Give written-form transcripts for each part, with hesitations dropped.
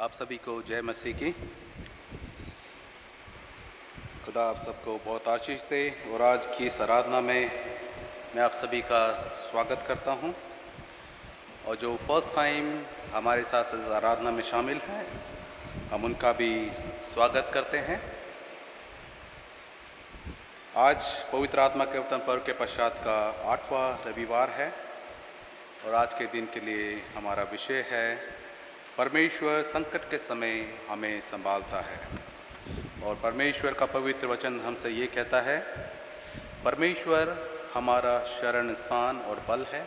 आप सभी को जय मसीह की। खुदा आप सबको बहुत आशीष दे। और आज की इस आराधना में मैं आप सभी का स्वागत करता हूं। और जो फर्स्ट टाइम हमारे साथ इस आराधना में शामिल हैं, हम उनका भी स्वागत करते हैं। आज पवित्र आत्मा के अवतरण पर्व के पश्चात का 8वां रविवार है और आज के दिन के लिए हमारा विषय है परमेश्वर संकट के समय हमें संभालता है। और परमेश्वर का पवित्र वचन हमसे ये कहता है, परमेश्वर हमारा शरण स्थान और बल है,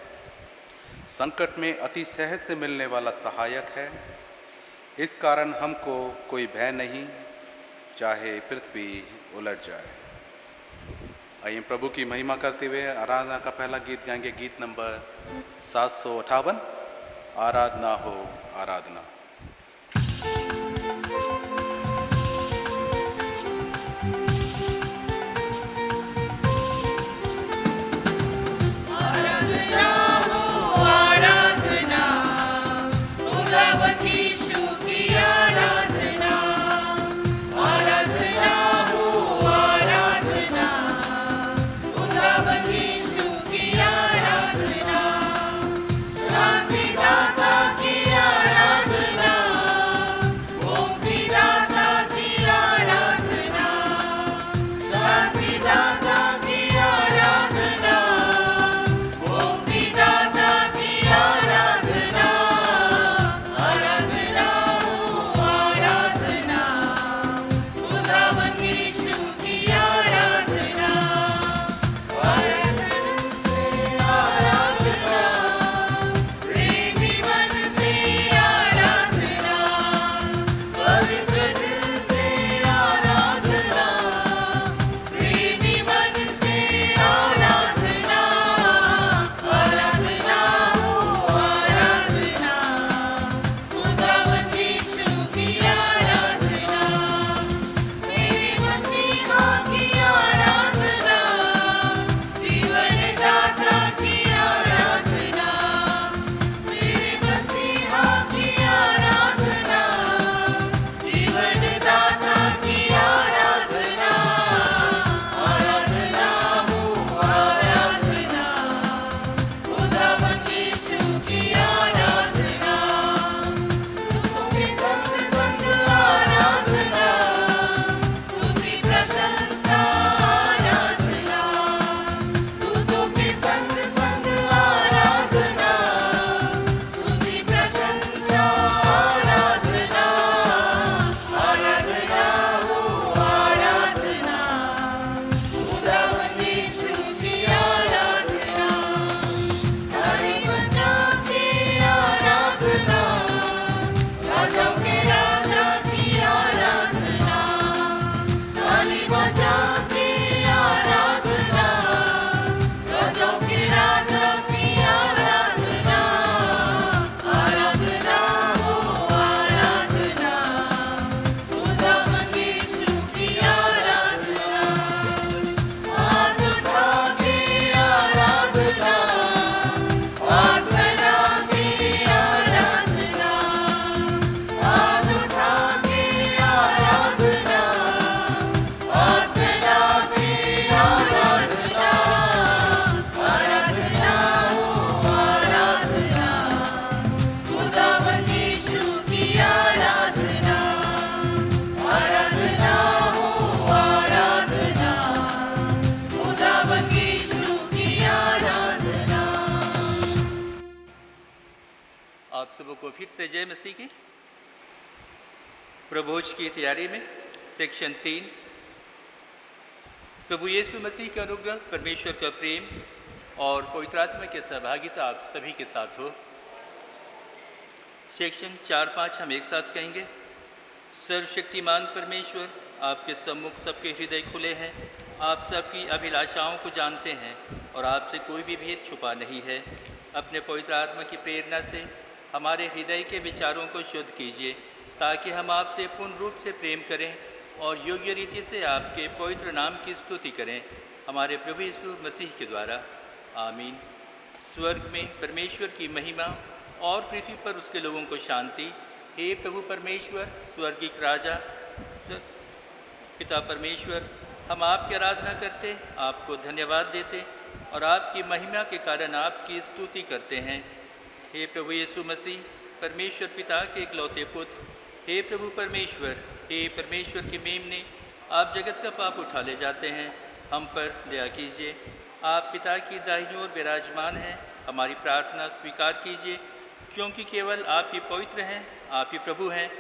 संकट में अति सहज से मिलने वाला सहायक है। इस कारण हमको कोई भय नहीं, चाहे पृथ्वी उलट जाए। आइए प्रभु की महिमा करते हुए आराधना का पहला गीत गाएंगे, गीत नंबर 758, आराधना हो आराधना। फिर से जय मसीह की। प्रभोज की तैयारी में सेक्शन 3, प्रभु यीशु मसीह का अनुग्रह, परमेश्वर का प्रेम और पवित्र आत्मा की सहभागिता आप सभी के साथ हो। सेक्शन 4-5 हम एक साथ कहेंगे। सर्वशक्तिमान परमेश्वर, आपके सम्मुख सबके हृदय खुले हैं, आप सबकी अभिलाषाओं को जानते हैं और आपसे कोई भी भेद छुपा नहीं है। अपने पवित्र आत्मा की प्रेरणा से हमारे हृदय के विचारों को शुद्ध कीजिए, ताकि हम आपसे पूर्ण रूप से प्रेम करें और योग्य रीति से आपके पवित्र नाम की स्तुति करें, हमारे प्रभु यीशु मसीह के द्वारा। आमीन। स्वर्ग में परमेश्वर की महिमा और पृथ्वी पर उसके लोगों को शांति। हे प्रभु परमेश्वर, स्वर्गीय राजा, पिता परमेश्वर, हम आपकी आराधना करते, आपको धन्यवाद देते और आपकी महिमा के कारण आपकी स्तुति करते हैं। हे प्रभु यीशु मसीह, परमेश्वर पिता के इकलौते पुत्र, हे प्रभु परमेश्वर, हे परमेश्वर के मेमने, आप जगत का पाप उठा ले जाते हैं, हम पर दया कीजिए। आप पिता की दाहिनी ओर विराजमान हैं, हमारी प्रार्थना स्वीकार कीजिए, क्योंकि केवल आप ही पवित्र हैं, आप ही प्रभु हैं,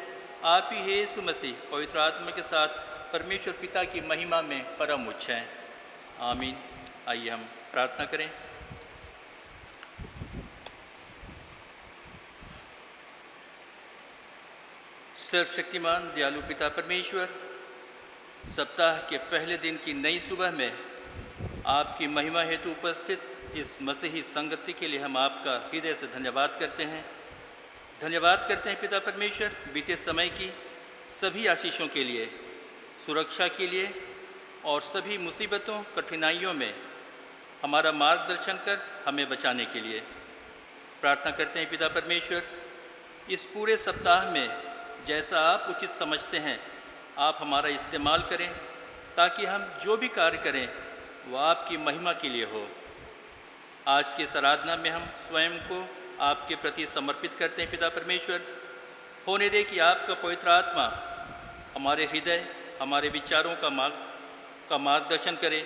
आप ही हे यीशु मसीह पवित्र आत्मा के साथ परमेश्वर पिता की महिमा में परम उच्च हैं। आमीन। आइए हम प्रार्थना करें। सर्वशक्तिमान दयालु पिता परमेश्वर, सप्ताह के पहले दिन की नई सुबह में आपकी महिमा हेतु उपस्थित इस मसीही संगति के लिए हम आपका हृदय से धन्यवाद करते हैं। धन्यवाद करते हैं पिता परमेश्वर, बीते समय की सभी आशीषों के लिए, सुरक्षा के लिए और सभी मुसीबतों कठिनाइयों में हमारा मार्गदर्शन कर हमें बचाने के लिए। प्रार्थना करते हैं पिता परमेश्वर, इस पूरे सप्ताह में जैसा आप उचित समझते हैं आप हमारा इस्तेमाल करें, ताकि हम जो भी कार्य करें वह आपकी महिमा के लिए हो। आज की इस आराधना में हम स्वयं को आपके प्रति समर्पित करते हैं पिता परमेश्वर। होने दे कि आपका पवित्र आत्मा हमारे हृदय, हमारे विचारों का मार्गदर्शन करे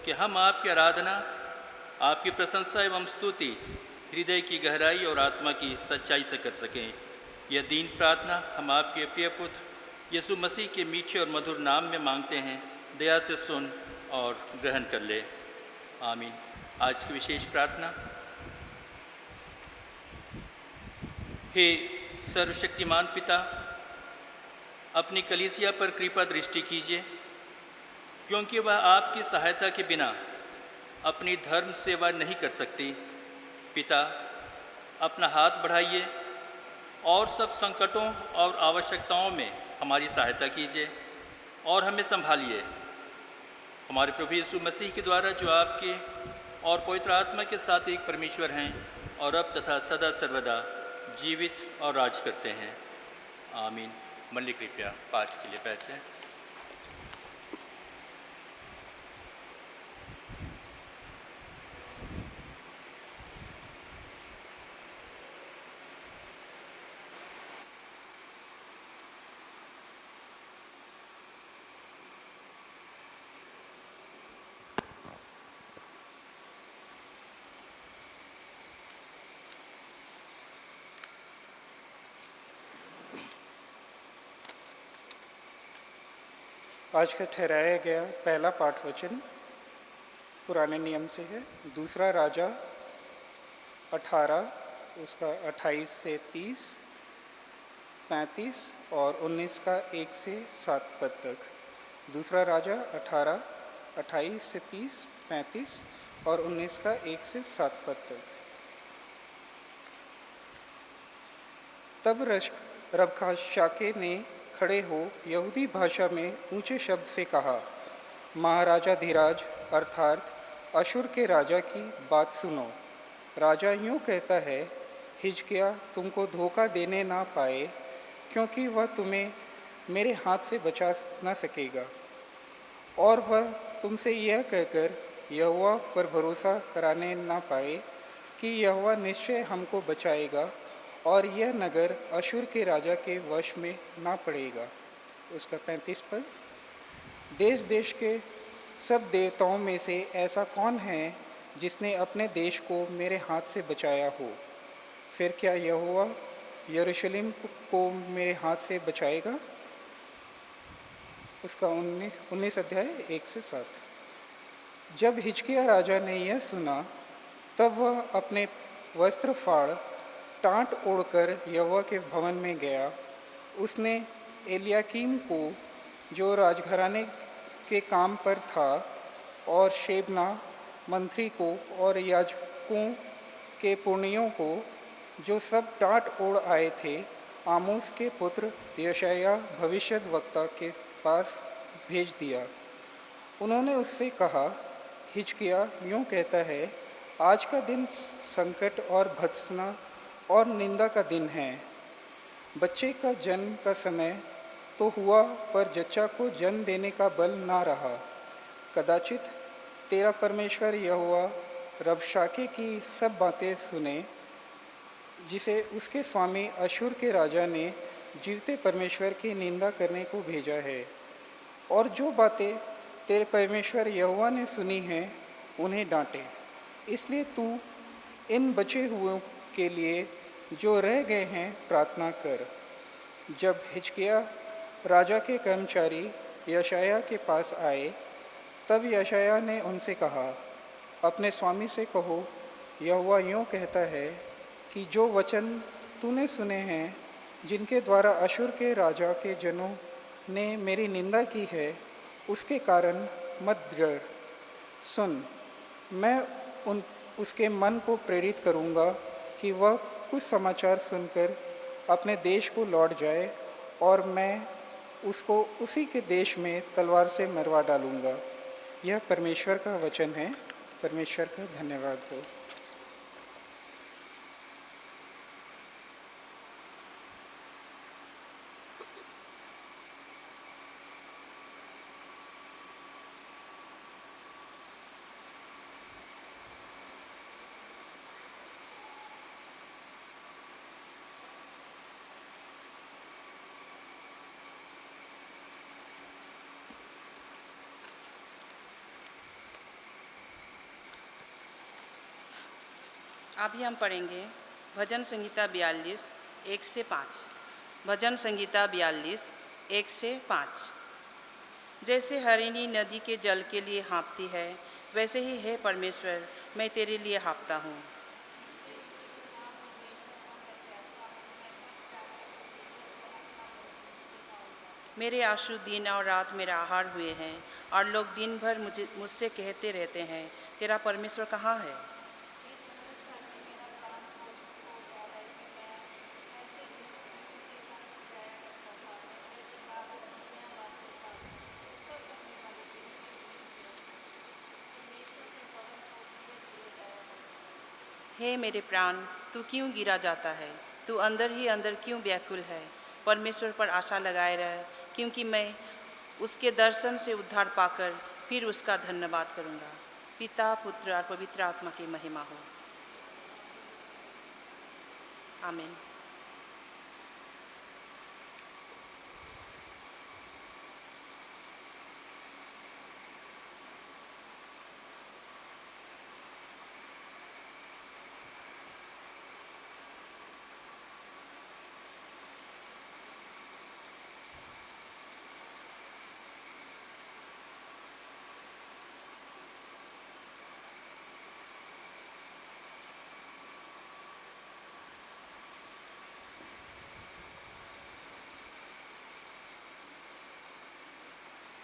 कि हम आपकी आराधना, आपकी प्रशंसा एवं स्तुति हृदय की गहराई और आत्मा की सच्चाई से कर सकें। यह दीन प्रार्थना हम आपके प्रिय पुत्र यीशु मसीह के मीठे और मधुर नाम में मांगते हैं। दया से सुन और ग्रहण कर ले। आमीन। आज की विशेष प्रार्थना। हे सर्वशक्तिमान पिता, अपनी कलीसिया पर कृपा दृष्टि कीजिए, क्योंकि वह आपकी सहायता के बिना अपनी धर्म सेवा नहीं कर सकती। पिता, अपना हाथ बढ़ाइए और सब संकटों और आवश्यकताओं में हमारी सहायता कीजिए और हमें संभालिए। हमारे प्रभु यीशु मसीह के द्वारा, जो आपके और पवित्र आत्मा के साथ एक परमेश्वर हैं और अब तथा सदा सर्वदा जीवित और राज करते हैं। आमीन। मल्ली कृपया पाठ के लिए बैठें। आज का ठहराया गया पहला पाठ वचन पुराने नियम से है। दूसरा राजा 18 उसका 28 से 30, 35 और 19 का 1 से 7 पद तक। दूसरा राजा 18, 28 से 30, 35 और 19 का 1 से 7 पद तक। तब रबशाके ने खड़े हो यहूदी भाषा में ऊंचे शब्द से कहा, महाराजा धीराज अर्थात अशुर के राजा की बात सुनो। राजा यूँ कहता है, हिजकिय्याह तुमको धोखा देने ना पाए, क्योंकि वह तुम्हें मेरे हाथ से बचा ना सकेगा। और वह तुमसे यह कहकर यहोवा पर भरोसा कराने ना पाए कि यहोवा निश्चय हमको बचाएगा और यह नगर अशुर के राजा के वश में ना पड़ेगा। उसका 35 पद। देश देश के सब देवताओं में से ऐसा कौन है जिसने अपने देश को मेरे हाथ से बचाया हो? फिर क्या यहोवा यरूशलेम को मेरे हाथ से बचाएगा? उसका 19 अध्याय 1 से 7। जब हिजकिय्याह राजा ने यह सुना, तब वह अपने वस्त्र फाड़ टाट ओढ़कर यहोवा के भवन में गया। उसने एलियाकीम को, जो राजघराने के काम पर था, और शेबना मंत्री को और याजकों के पुरनियों को, जो सब टाट ओढ़ आए थे, आमोस के पुत्र यशायाह भविष्यद्वक्ता के पास भेज दिया। उन्होंने उससे कहा, हिजकिय्याह यूँ कहता है, आज का दिन संकट और भत्सना और निंदा का दिन है। बच्चे का जन्म का समय तो हुआ, पर जच्चा को जन्म देने का बल ना रहा। कदाचित तेरा परमेश्वर यहोवा रबशाके की सब बातें सुने, जिसे उसके स्वामी अशूर के राजा ने जीवते परमेश्वर की निंदा करने को भेजा है। और जो बातें तेरे परमेश्वर यहोवा ने सुनी हैं, उन्हें डांटे। इसलिए तू इन बचे हुओं के लिए जो रह गए हैं प्रार्थना कर। जब हिजकिय्याह राजा के कर्मचारी यशायाह के पास आए, तब यशायाह ने उनसे कहा, अपने स्वामी से कहो, यहोवा यूँ कहता है कि जो वचन तूने सुने हैं, जिनके द्वारा अशूर के राजा के जनों ने मेरी निंदा की है, उसके कारण मत डर। सुन, मैं उसके मन को प्रेरित करूँगा कि वह कुछ समाचार सुनकर अपने देश को लौट जाए, और मैं उसको उसी के देश में तलवार से मरवा डालूँगा। यह परमेश्वर का वचन है। परमेश्वर का धन्यवाद हो। अभी हम पढ़ेंगे भजन संहिता 42 1 से 5। भजन संहिता 42 1 से 5। जैसे हरिणी नदी के जल के लिए हाँफती है, वैसे ही है परमेश्वर, मैं तेरे लिए हाँफता हूँ। मेरे आंसू दिन और रात मेरा आहार हुए हैं, और लोग दिन भर मुझसे कहते रहते हैं, तेरा परमेश्वर कहाँ है। हे मेरे प्राण, तू क्यों गिरा जाता है? तू अंदर ही अंदर क्यों व्याकुल है? परमेश्वर पर आशा लगाए रह, क्योंकि मैं उसके दर्शन से उद्धार पाकर फिर उसका धन्यवाद करूँगा। पिता, पुत्र और पवित्र आत्मा की महिमा हो। आमीन।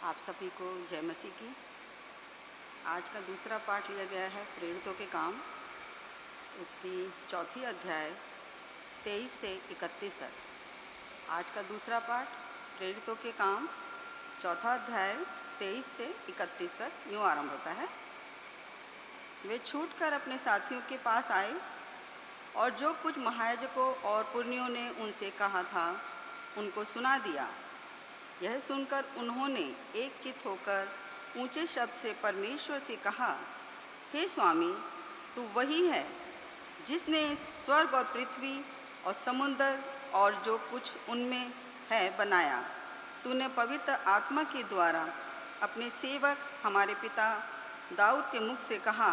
आप सभी को जय मसीह की। आज का दूसरा पाठ लिया गया है प्रेरितों के काम, उसकी चौथी अध्याय 23 से 31 तक। आज का दूसरा पाठ प्रेरितों के काम चौथा अध्याय 23 से 31 तक यूँ आरंभ होता है। वे छूटकर अपने साथियों के पास आए, और जो कुछ महायाजकों और पुरनियों ने उनसे कहा था उनको सुना दिया। यह सुनकर उन्होंने एक चित्त होकर ऊंचे शब्द से परमेश्वर से कहा, हे स्वामी, तू वही है जिसने स्वर्ग और पृथ्वी और समुद्र और जो कुछ उनमें है बनाया। तूने पवित्र आत्मा के द्वारा अपने सेवक हमारे पिता दाऊद के मुख से कहा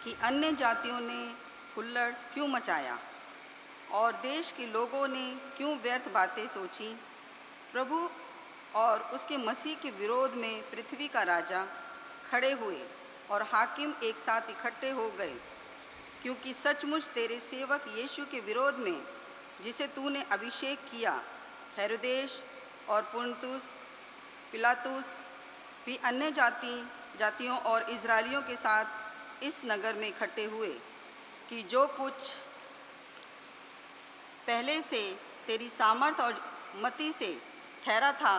कि अन्य जातियों ने हुल्लड़ क्यों मचाया और देश के लोगों ने क्यों व्यर्थ बातें सोची। प्रभु और उसके मसीह के विरोध में पृथ्वी का राजा खड़े हुए और हाकिम एक साथ इकट्ठे हो गए, क्योंकि सचमुच तेरे सेवक यीशु के विरोध में, जिसे तूने अभिषेक किया, हेरोदेश और पुन्तुस पिलातुस भी अन्य जातियों और इजरायलियों के साथ इस नगर में इकट्ठे हुए कि जो कुछ पहले से तेरी सामर्थ और मति से ठहरा था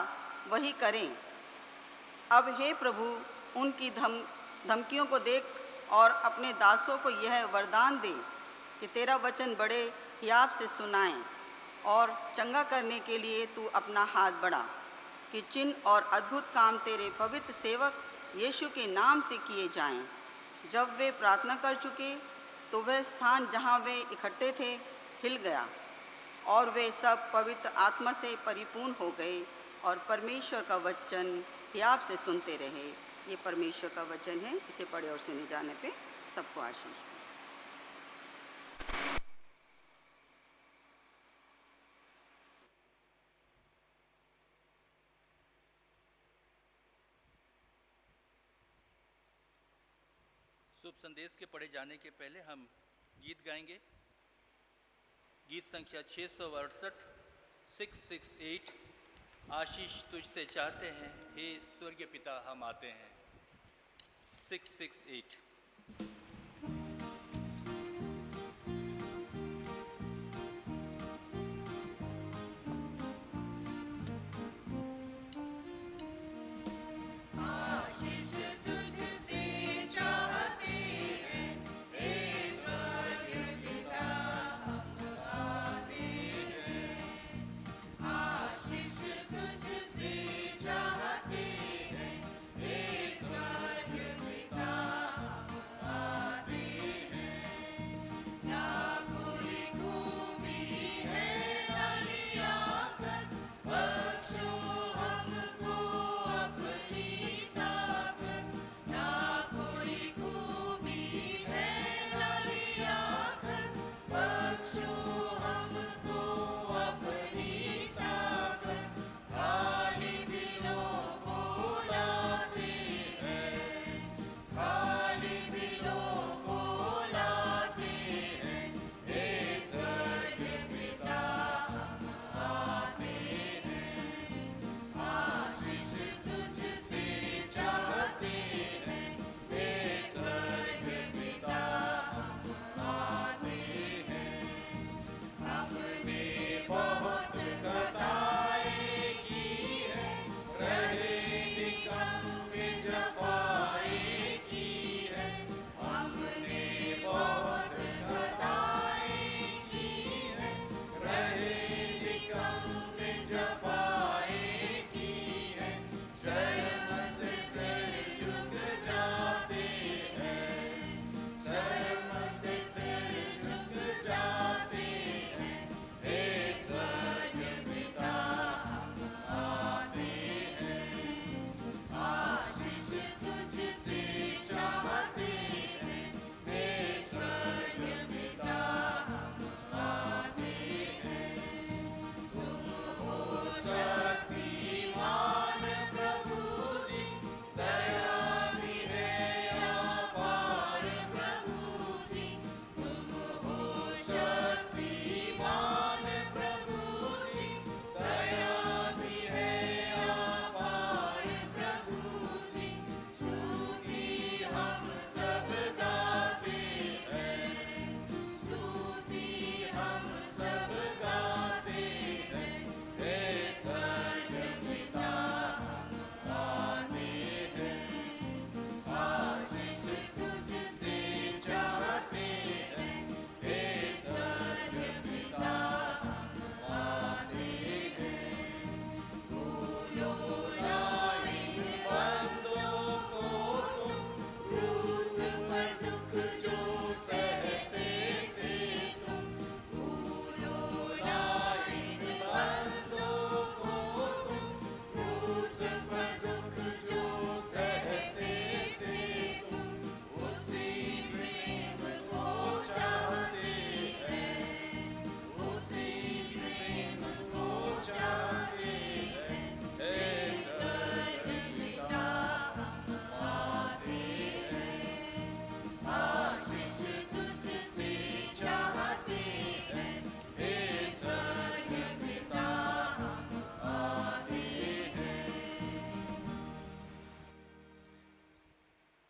वही करें। अब हे प्रभु, उनकी धमकियों को देख और अपने दासों को यह वरदान दे कि तेरा वचन बड़े हियाव से सुनाएं। और चंगा करने के लिए तू अपना हाथ बढ़ा कि चिन्ह और अद्भुत काम तेरे पवित्र सेवक यीशु के नाम से किए जाएं। जब वे प्रार्थना कर चुके तो वह स्थान जहां वे इकट्ठे थे हिल गया और वे सब पवित्र आत्मा से परिपूर्ण हो गए और परमेश्वर का वचन हियाव से सुनते रहे। ये परमेश्वर का वचन है। इसे पढ़े और सुने जाने पे सबको आशीष। शुभ संदेश के पढ़े जाने के पहले हम गीत गाएंगे। गीत संख्या 668 668 आशीष तुझसे चाहते हैं हे स्वर्गीय पिता हम आते हैं। 668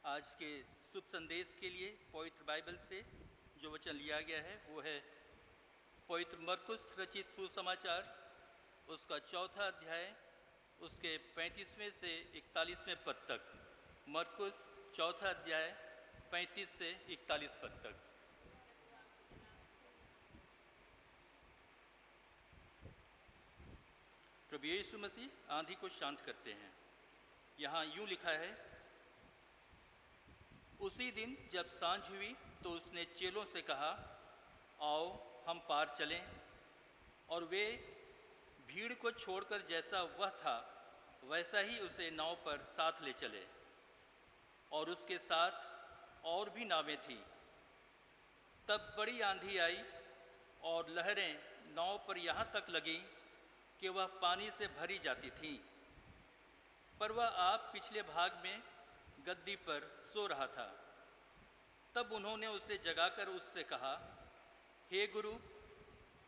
आज के शुभ संदेश के लिए पवित्र बाइबल से जो वचन लिया गया है वो है पवित्र मरकुस रचित सुसमाचार उसका 4था अध्याय उसके 35वें से 41वें पद तक। मरकुस 4था अध्याय 35 से 41 पद तक। प्रभु यीशु मसीह आंधी को शांत करते हैं। यहाँ यूँ लिखा है, उसी दिन जब सांझ हुई तो उसने चेलों से कहा, आओ हम पार चलें। और वे भीड़ को छोड़कर जैसा वह था वैसा ही उसे नाव पर साथ ले चले। और उसके साथ और भी नावें थीं। तब बड़ी आंधी आई और लहरें नाव पर यहाँ तक लगीं कि वह पानी से भरी जाती थीं। पर वह आप पिछले भाग में गद्दी पर सो रहा था। तब उन्होंने उसे जगाकर उससे कहा, हे गुरु,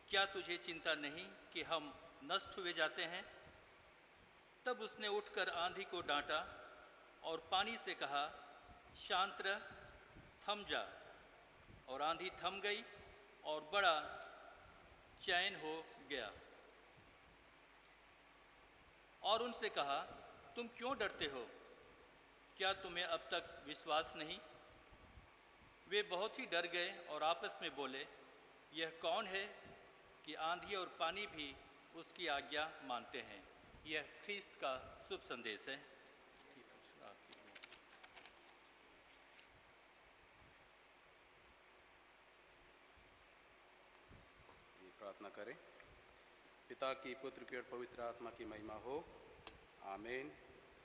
क्या तुझे चिंता नहीं कि हम नष्ट हुए जाते हैं? तब उसने उठकर आंधी को डांटा और पानी से कहा, शांत रह, थम जा। और आंधी थम गई और बड़ा चैन हो गया। और उनसे कहा, तुम क्यों डरते हो? क्या तुम्हें अब तक विश्वास नहीं? वे बहुत ही डर गए और आपस में बोले, यह कौन है कि आंधी और पानी भी उसकी आज्ञा मानते हैं। यह ख्रीस्त का शुभ संदेश है। प्रार्थना करें। पिता की, पुत्र की और पवित्र आत्मा की महिमा हो, आमीन।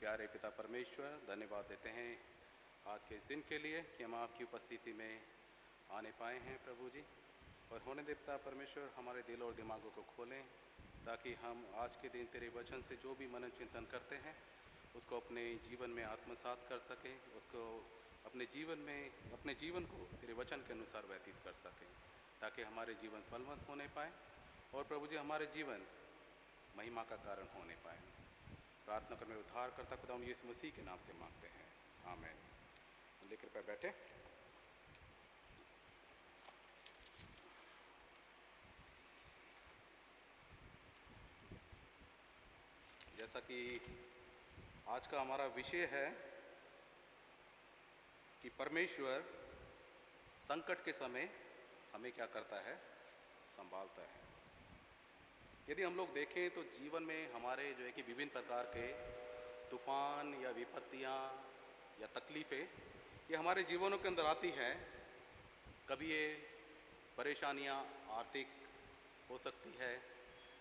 प्यारे पिता परमेश्वर, धन्यवाद देते हैं आज के इस दिन के लिए कि हम आपकी उपस्थिति में आने पाए हैं प्रभु जी। और होने दे पिता परमेश्वर, हमारे दिल और दिमागों को खोलें ताकि हम आज के दिन तेरे वचन से जो भी मनन चिंतन करते हैं उसको अपने जीवन में आत्मसात कर सकें, उसको अपने जीवन को तेरे वचन के अनुसार व्यतीत कर सकें, ताकि हमारे जीवन फलवंत होने पाए और प्रभु जी हमारे जीवन महिमा का कारण होने पाए। प्रार्थना कर में उद्धार करता खुदा यीशु मसीह के नाम से मांगते हैं, आमीन। लेकर पे बैठे। जैसा कि आज का हमारा विषय है कि परमेश्वर संकट के समय हमें क्या करता है, संभालता है। यदि हम लोग देखें तो जीवन में हमारे जो है कि विभिन्न प्रकार के तूफान या विपत्तियां या तकलीफ़ें ये हमारे जीवनों के अंदर आती हैं। कभी ये परेशानियां आर्थिक हो सकती है,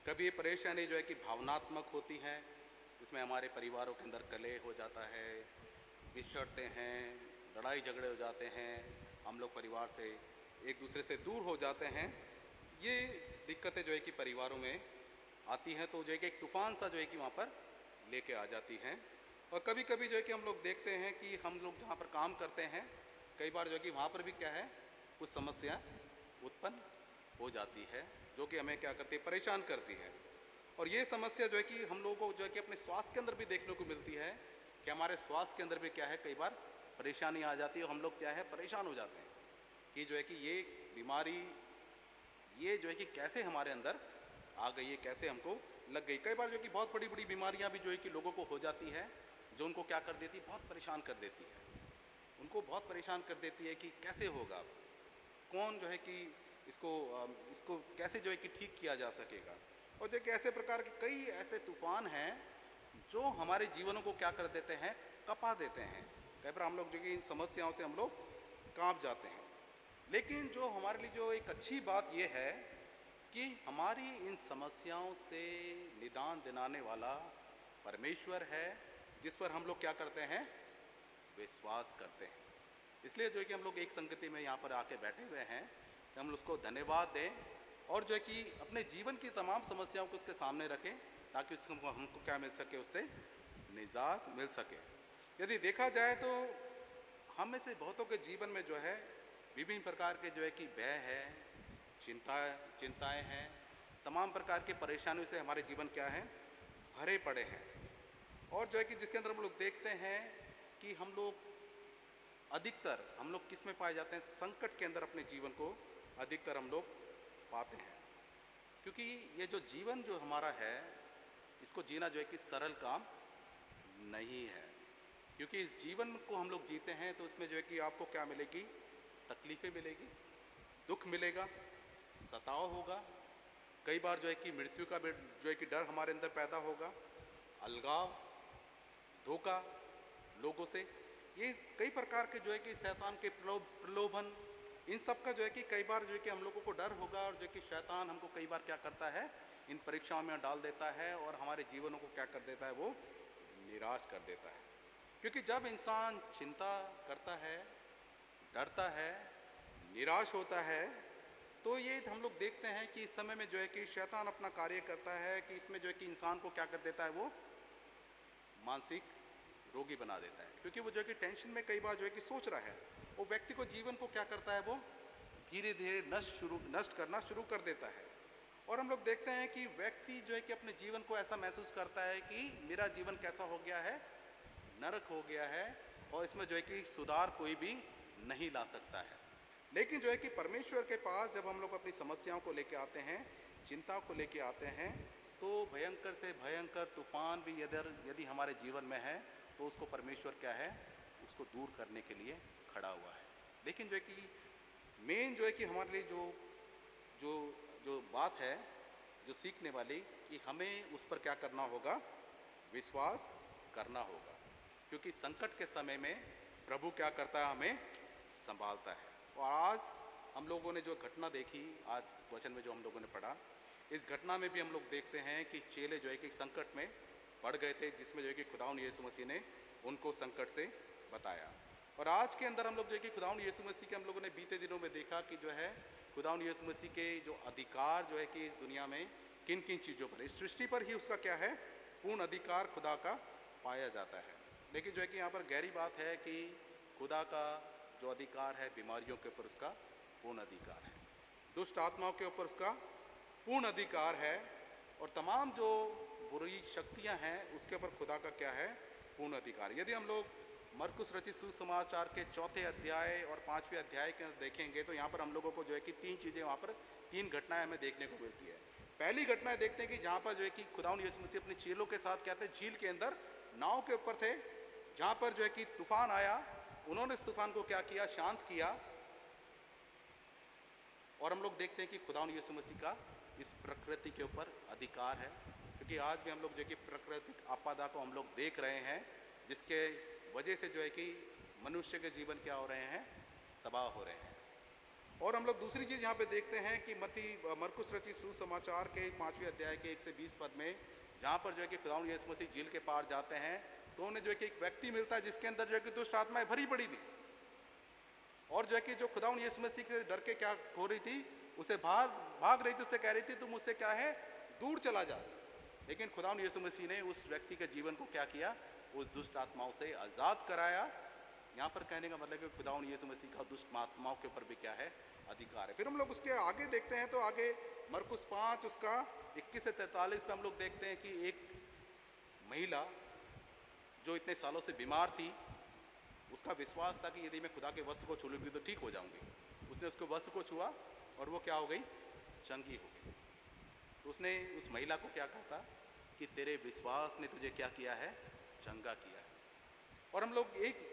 कभी ये परेशानी जो है कि भावनात्मक होती हैं, इसमें हमारे परिवारों के अंदर कलह हो जाता है, बिछड़ते हैं, लड़ाई झगड़े हो जाते हैं, हम लोग परिवार से एक दूसरे से दूर हो जाते हैं। ये दिक्कतें जो है कि परिवारों में आती हैं, तो जो है कि एक तूफान सा जो है कि वहाँ पर लेके आ जाती हैं। और कभी कभी जो है कि हम लोग देखते हैं कि हम लोग जहाँ पर काम करते हैं, कई बार जो है कि वहाँ पर भी क्या है, कुछ समस्या उत्पन्न हो जाती है जो कि हमें क्या करती है, परेशान करती है। और ये समस्या जो है कि हम लोगों को जो है कि अपने स्वास्थ्य के अंदर भी देखने को मिलती है कि हमारे स्वास्थ्य के अंदर भी क्या है, कई बार परेशानी आ जाती है और हम लोग क्या है, परेशान हो जाते हैं कि जो है कि ये बीमारी ये जो है कि कैसे हमारे अंदर आ गई है, कैसे हमको लग गई। कई बार जो कि बहुत बड़ी बड़ी बीमारियां भी जो है कि लोगों को हो जाती है, जो उनको क्या कर देती है, बहुत परेशान कर देती है। उनको बहुत परेशान कर देती है कि कैसे होगा, कौन जो है कि इसको कैसे जो है कि ठीक किया जा सकेगा। और जो कि ऐसे प्रकार के कई ऐसे तूफान हैं जो हमारे जीवनों को क्या कर देते हैं, कपा देते हैं। कई बार हम लोग जो कि इन समस्याओं से हम लोग कांप जाते हैं। लेकिन जो हमारे लिए जो एक अच्छी बात यह है कि हमारी इन समस्याओं से निदान दिलाने वाला परमेश्वर है, जिस पर हम लोग क्या करते हैं, विश्वास करते हैं। इसलिए जो है कि हम लोग एक संगति में यहाँ पर आके बैठे हुए हैं कि हम उसको धन्यवाद दें और जो है कि अपने जीवन की तमाम समस्याओं को उसके सामने रखें ताकि उसको हमको क्या मिल सके, उससे निजात मिल सके। यदि देखा जाए तो हम में से बहुतों के जीवन में जो है विभिन्न प्रकार के जो है कि भय है, चिंताएं हैं, तमाम प्रकार की परेशानियों से हमारे जीवन क्या है, भरे पड़े हैं। और जो है कि जिसके अंदर हम लोग देखते हैं कि हम लोग अधिकतर हम लोग किस में पाए जाते हैं, संकट के अंदर अपने जीवन को अधिकतर हम लोग पाते हैं। क्योंकि ये जो जीवन जो हमारा है, इसको जीना जो है कि सरल काम नहीं है। क्योंकि इस जीवन को हम लोग जीते हैं तो उसमें जो है कि आपको क्या मिलेगी, तकलीफ़ें मिलेगी, दुख मिलेगा, सताव होगा, कई बार जो है कि मृत्यु का भी जो है कि डर हमारे अंदर पैदा होगा, अलगाव, धोखा लोगों से, ये कई प्रकार के जो है कि शैतान के प्रलोभन, इन सब का जो है कि कई बार जो है कि हम लोगों को डर होगा, और जो है कि शैतान हमको कई बार क्या करता है, इन परीक्षाओं में डाल देता है और हमारे जीवनों को क्या कर देता है, वो निराश कर देता है। क्योंकि जब इंसान चिंता करता है, डरता है, निराश होता है, तो ये हम लोग देखते हैं कि इस समय में जो है कि शैतान अपना कार्य करता है कि इसमें जो है कि इंसान को क्या कर देता है, वो मानसिक रोगी बना देता है। क्योंकि वो जो है कि टेंशन में कई बार जो है कि सोच रहा है, वो व्यक्ति को जीवन को क्या करता है, वो धीरे धीरे नष्ट करना शुरू कर देता है। और हम लोग देखते हैं कि व्यक्ति जो है कि अपने जीवन को ऐसा महसूस करता है कि मेरा जीवन कैसा हो गया है, नरक हो गया है, और इसमें जो है कि सुधार कोई भी नहीं ला सकता है। लेकिन जो है कि परमेश्वर के पास जब हम लोग अपनी समस्याओं को लेके आते हैं, चिंता को लेके आते हैं, तो भयंकर से भयंकर तूफान भी यदि हमारे जीवन में है, तो उसको परमेश्वर क्या है, उसको दूर करने के लिए खड़ा हुआ है। लेकिन जो है कि मेन जो है कि हमारे लिए जो जो जो बात है, जो सीखने वाली, कि हमें उस पर क्या करना होगा, विश्वास करना होगा। क्योंकि संकट के समय में प्रभु क्या करता है, हमें संभालता है। और आज हम लोगों ने जो घटना देखी, आज वचन में जो हम लोगों ने पढ़ा, इस घटना में भी हम लोग देखते हैं कि चेले जो है कि संकट में पड़ गए थे, जिसमें जो है कि खुदावंद यीशु मसीह ने उनको संकट से बताया। और आज के अंदर हम लोग जो है कि खुदावंद यीशु मसीह के हम लोगों ने बीते दिनों में देखा कि जो है खुदावंद यीशु मसीह के जो अधिकार जो है कि इस दुनिया में किन किन चीज़ों पर, इस सृष्टि पर ही उसका क्या है, पूर्ण अधिकार खुदा का पाया जाता है। लेकिन जो है कि यहाँ पर गहरी बात है कि खुदा का जो अधिकार है, बीमारियों के ऊपर उसका पूर्ण अधिकार है, दुष्ट आत्माओं के ऊपर उसका पूर्ण अधिकार है, और तमाम जो बुरी शक्तियां हैं उसके ऊपर खुदा का क्या है, पूर्ण अधिकार। यदि हम लोग मरकुस रचित सुसमाचार के 4 अध्याय और 5वें अध्याय के अंदर देखेंगे, तो यहाँ पर हम लोगों को जो है कि 3 चीज़ें, वहाँ पर 3 घटनाएं हमें देखने को मिलती है। पहली घटना देखते हैं कि जहाँ पर जो है कि खुदावंद यीशु मसीह अपने चेलों के साथ क्या थे, झील के अंदर नाव के ऊपर थे, जहाँ पर जो है कि तूफान आया, उन्होंने इस तूफान को क्या किया, शांत किया। और हम लोग देखते हैं कि खुदावंद यीशु मसीह का इस प्रकृति के ऊपर अधिकार है। क्योंकि आज भी हम लोग जो कि प्राकृतिक आपदा को हम लोग देख रहे हैं, जिसके वजह से जो है कि मनुष्य के जीवन क्या हो रहे हैं, तबाह हो रहे हैं। और हम लोग दूसरी चीज़ यहाँ पे देखते हैं कि मरकुस रचित सुसमाचार के 5वें अध्याय के 1 से 20 पद में, जहाँ पर जो है कि खुदावंद यीशु मसीह झील के पार जाते हैं, तो उन्हें जो है कि एक व्यक्ति मिलता है जिसके अंदर जो है कि दुष्ट आत्माएं भरी पड़ी थी, और जो है कि जो खुदावंद यीशु मसीह से डर के क्या हो रही थी, उसे भाग रही थी, उससे कह रही थी तुम मुझसे क्या है, दूर चला जा। लेकिन खुदावंद यीशु मसीह ने उस व्यक्ति के जीवन को क्या किया, उस दुष्ट आत्माओं से आज़ाद कराया। यहाँ पर कहने का मतलब है कि खुदावंद यीशु मसीह का दुष्ट आत्माओं के ऊपर भी क्या है, अधिकार है। फिर हम लोग उसके आगे देखते हैं, तो आगे मरकुस 5 उसका 21 से 43 पे हम लोग देखते हैं कि एक महिला जो इतने सालों से बीमार थी, उसका विश्वास था कि यदि मैं खुदा के वस्त्र को छू लूँगी तो ठीक हो जाऊंगी। उसने उसके वस्त्र को छुआ और वो क्या हो गई, चंगी हो गई। तो उसने उस महिला को क्या कहा था कि तेरे विश्वास ने तुझे क्या किया है, चंगा किया है। और हम लोग एक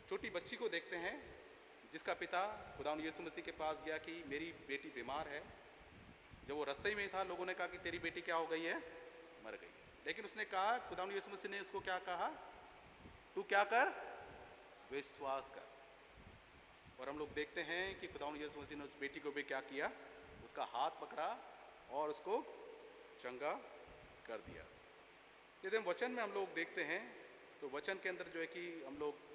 छोटी बच्ची को देखते हैं जिसका पिता खुदावंद यीशु मसीह के पास गया कि मेरी बेटी बीमार है। जब वो रास्ते में था, लोगों ने कहा कि तेरी बेटी क्या हो गई है, मर गई। लेकिन उसने कहा, खुदावंद यीशु मसीह ने उसको क्या कहा, तू क्या कर, विश्वास कर। और हम लोग देखते हैं कि खुदावंद यीशु मसीह ने उस बेटी को भी क्या किया, उसका हाथ पकड़ा और उसको चंगा कर दिया। यदि हम वचन में हम लोग देखते हैं, तो वचन के अंदर जो है कि हम लोग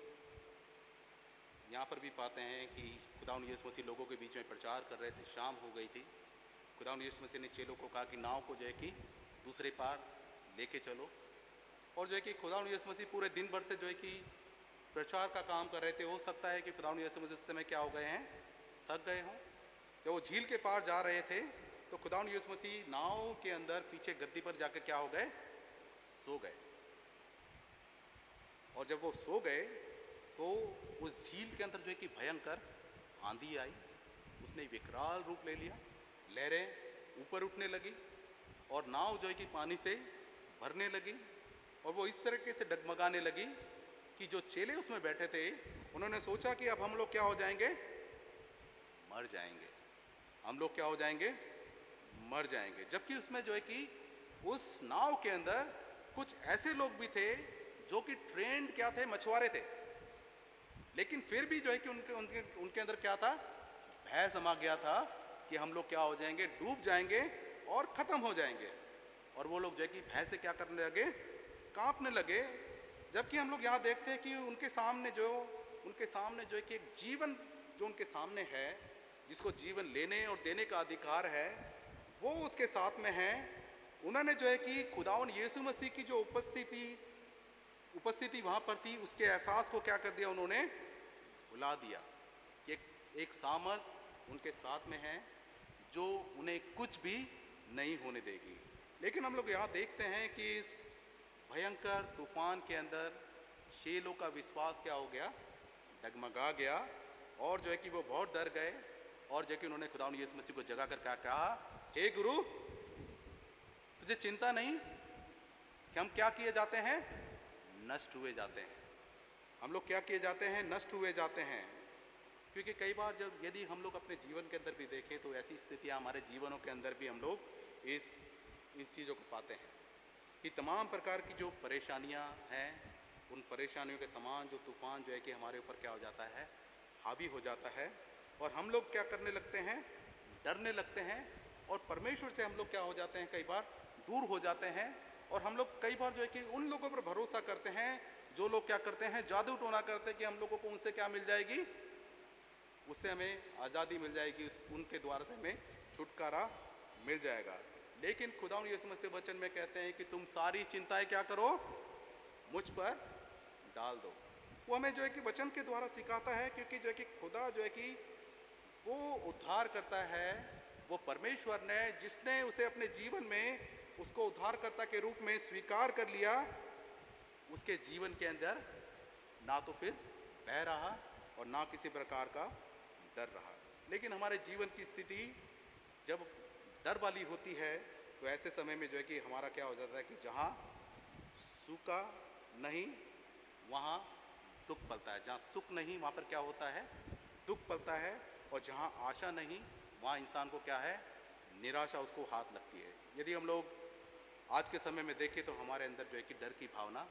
यहाँ पर भी पाते हैं कि खुदावंद यीशु मसीह लोगों के बीच में प्रचार कर रहे थे, शाम हो गई थी। खुदावंद यीशु मसीह ने चेलों को कहा कि नाव को जो है कि दूसरे पार लेके चलो। और जो है कि खुदावंद यीशु मसीह पूरे दिन भर से जो है कि प्रचार का काम कर रहे थे। हो सकता है कि खुदावंद यीशु मसीह उस समय क्या हो गए हैं, थक गए हों। जब वो झील के पार जा रहे थे, तो खुदावंद यीशु मसीह नाव के अंदर पीछे गद्दी पर जाकर क्या हो गए, सो गए। और जब वो सो गए, तो उस झील के अंदर जो है कि भयंकर आंधी आई, उसने विकराल रूप ले लिया, लहरें ऊपर उठने लगी और नाव जो है कि पानी से भरने लगी। और वो इस तरीके से डगमगाने लगी कि जो चेले उसमें बैठे थे, उन्होंने सोचा कि अब हम लोग क्या हो जाएंगे, मर जाएंगे। हम लोग क्या हो जाएंगे, मर जाएंगे। जबकि उसमें जो है कि उस नाव के अंदर कुछ ऐसे लोग भी थे जो कि ट्रेंड क्या थे, मछुआरे थे, लेकिन फिर भी जो है कि उनके उनके उनके अंदर क्या था, भय समा गया था कि हम लोग क्या हो जाएंगे, डूब जाएंगे और ख़त्म हो जाएंगे। और वो लोग जो है कि भय से क्या करने लगे, कांपने लगे। जबकि हम लोग यहाँ देखते हैं कि उनके सामने जो है कि एक जीवन जो उनके सामने है, जिसको जीवन लेने और देने का अधिकार है, वो उसके साथ में है। उन्होंने जो है कि खुदावन यीशु मसीह की जो उपस्थिति वहाँ पर थी, उसके एहसास को क्या कर दिया, उन्होंने भुला दिया कि एक सामर्थ उनके साथ में है जो उन्हें कुछ भी नहीं होने देगी। लेकिन हम लोग यहाँ देखते हैं कि इस भयंकर तूफान के अंदर शेलों का विश्वास क्या हो गया, डगमगा गया, और जो है कि वो बहुत डर गए। और जो कि उन्होंने खुदावंद यीशु मसीह को जगा कर क्या कहा, हे गुरु, तुझे चिंता नहीं कि हम क्या किए जाते हैं, नष्ट हुए जाते हैं। हम लोग क्या किए जाते हैं, नष्ट हुए जाते हैं। क्योंकि कई बार यदि हम लोग अपने जीवन के अंदर भी देखें तो ऐसी स्थितियां हमारे जीवनों के अंदर भी हम लोग इन चीज़ों को पाते हैं कि तमाम प्रकार की जो परेशानियां हैं, उन परेशानियों के समान जो तूफान जो है कि हमारे ऊपर क्या हो जाता है, हावी हो जाता है। और हम लोग क्या करने लगते हैं, डरने लगते हैं, और परमेश्वर से हम लोग क्या हो जाते हैं, कई बार दूर हो जाते हैं। और हम लोग कई बार जो है कि उन लोगों पर भरोसा करते हैं जो लोग क्या करते हैं, जादू टोना करते हैं कि हम लोगों को उनसे क्या मिल जाएगी, उससे हमें आज़ादी मिल जाएगी, उनके द्वारा से हमें छुटकारा मिल जाएगा। लेकिन खुदावंद यीशु मसीह वचन में कहते हैं कि तुम सारी चिंताएं क्या करो, मुझ पर डाल दो। वो हमें जो है कि वचन के द्वारा सिखाता है, क्योंकि जो है कि खुदा जो है कि वो उद्धार करता है। वो परमेश्वर ने, जिसने उसे अपने जीवन में उसको उद्धारकर्ता के रूप में स्वीकार कर लिया, उसके जीवन के अंदर ना तो फिर भय रहा और ना किसी प्रकार का डर रहा। लेकिन हमारे जीवन की स्थिति जब डर वाली होती है तो ऐसे समय में जो है कि हमारा क्या हो जाता है कि जहाँ सूखा नहीं वहाँ दुख पलता है, जहाँ सुख नहीं वहाँ पर क्या होता है, दुख पलता है। और जहाँ आशा नहीं वहाँ इंसान को क्या है, निराशा उसको हाथ लगती है। यदि हम लोग आज के समय में देखें तो हमारे अंदर जो है कि डर की भावना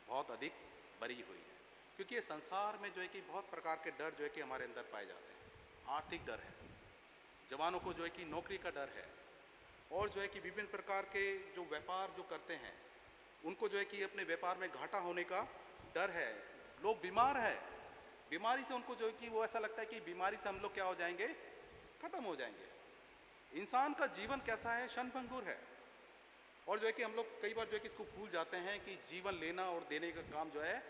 बहुत अधिक भरी हुई है, क्योंकि ये संसार में जो है कि बहुत प्रकार के डर जो है कि हमारे अंदर पाए जाते हैं। आर्थिक डर है, जवानों को जो है कि नौकरी का डर है, और जो है कि विभिन्न प्रकार के जो व्यापार जो करते हैं उनको जो है कि अपने व्यापार में घाटा होने का डर है। लोग बीमार है, बीमारी से उनको जो है कि वो ऐसा लगता है कि बीमारी से हम लोग क्या हो जाएंगे, खत्म हो जाएंगे। इंसान का जीवन कैसा है, क्षणभंगुर है। और जो है कि हम लोग कई बार जो है कि इसको भूल जाते हैं कि जीवन लेना और देने का काम जो है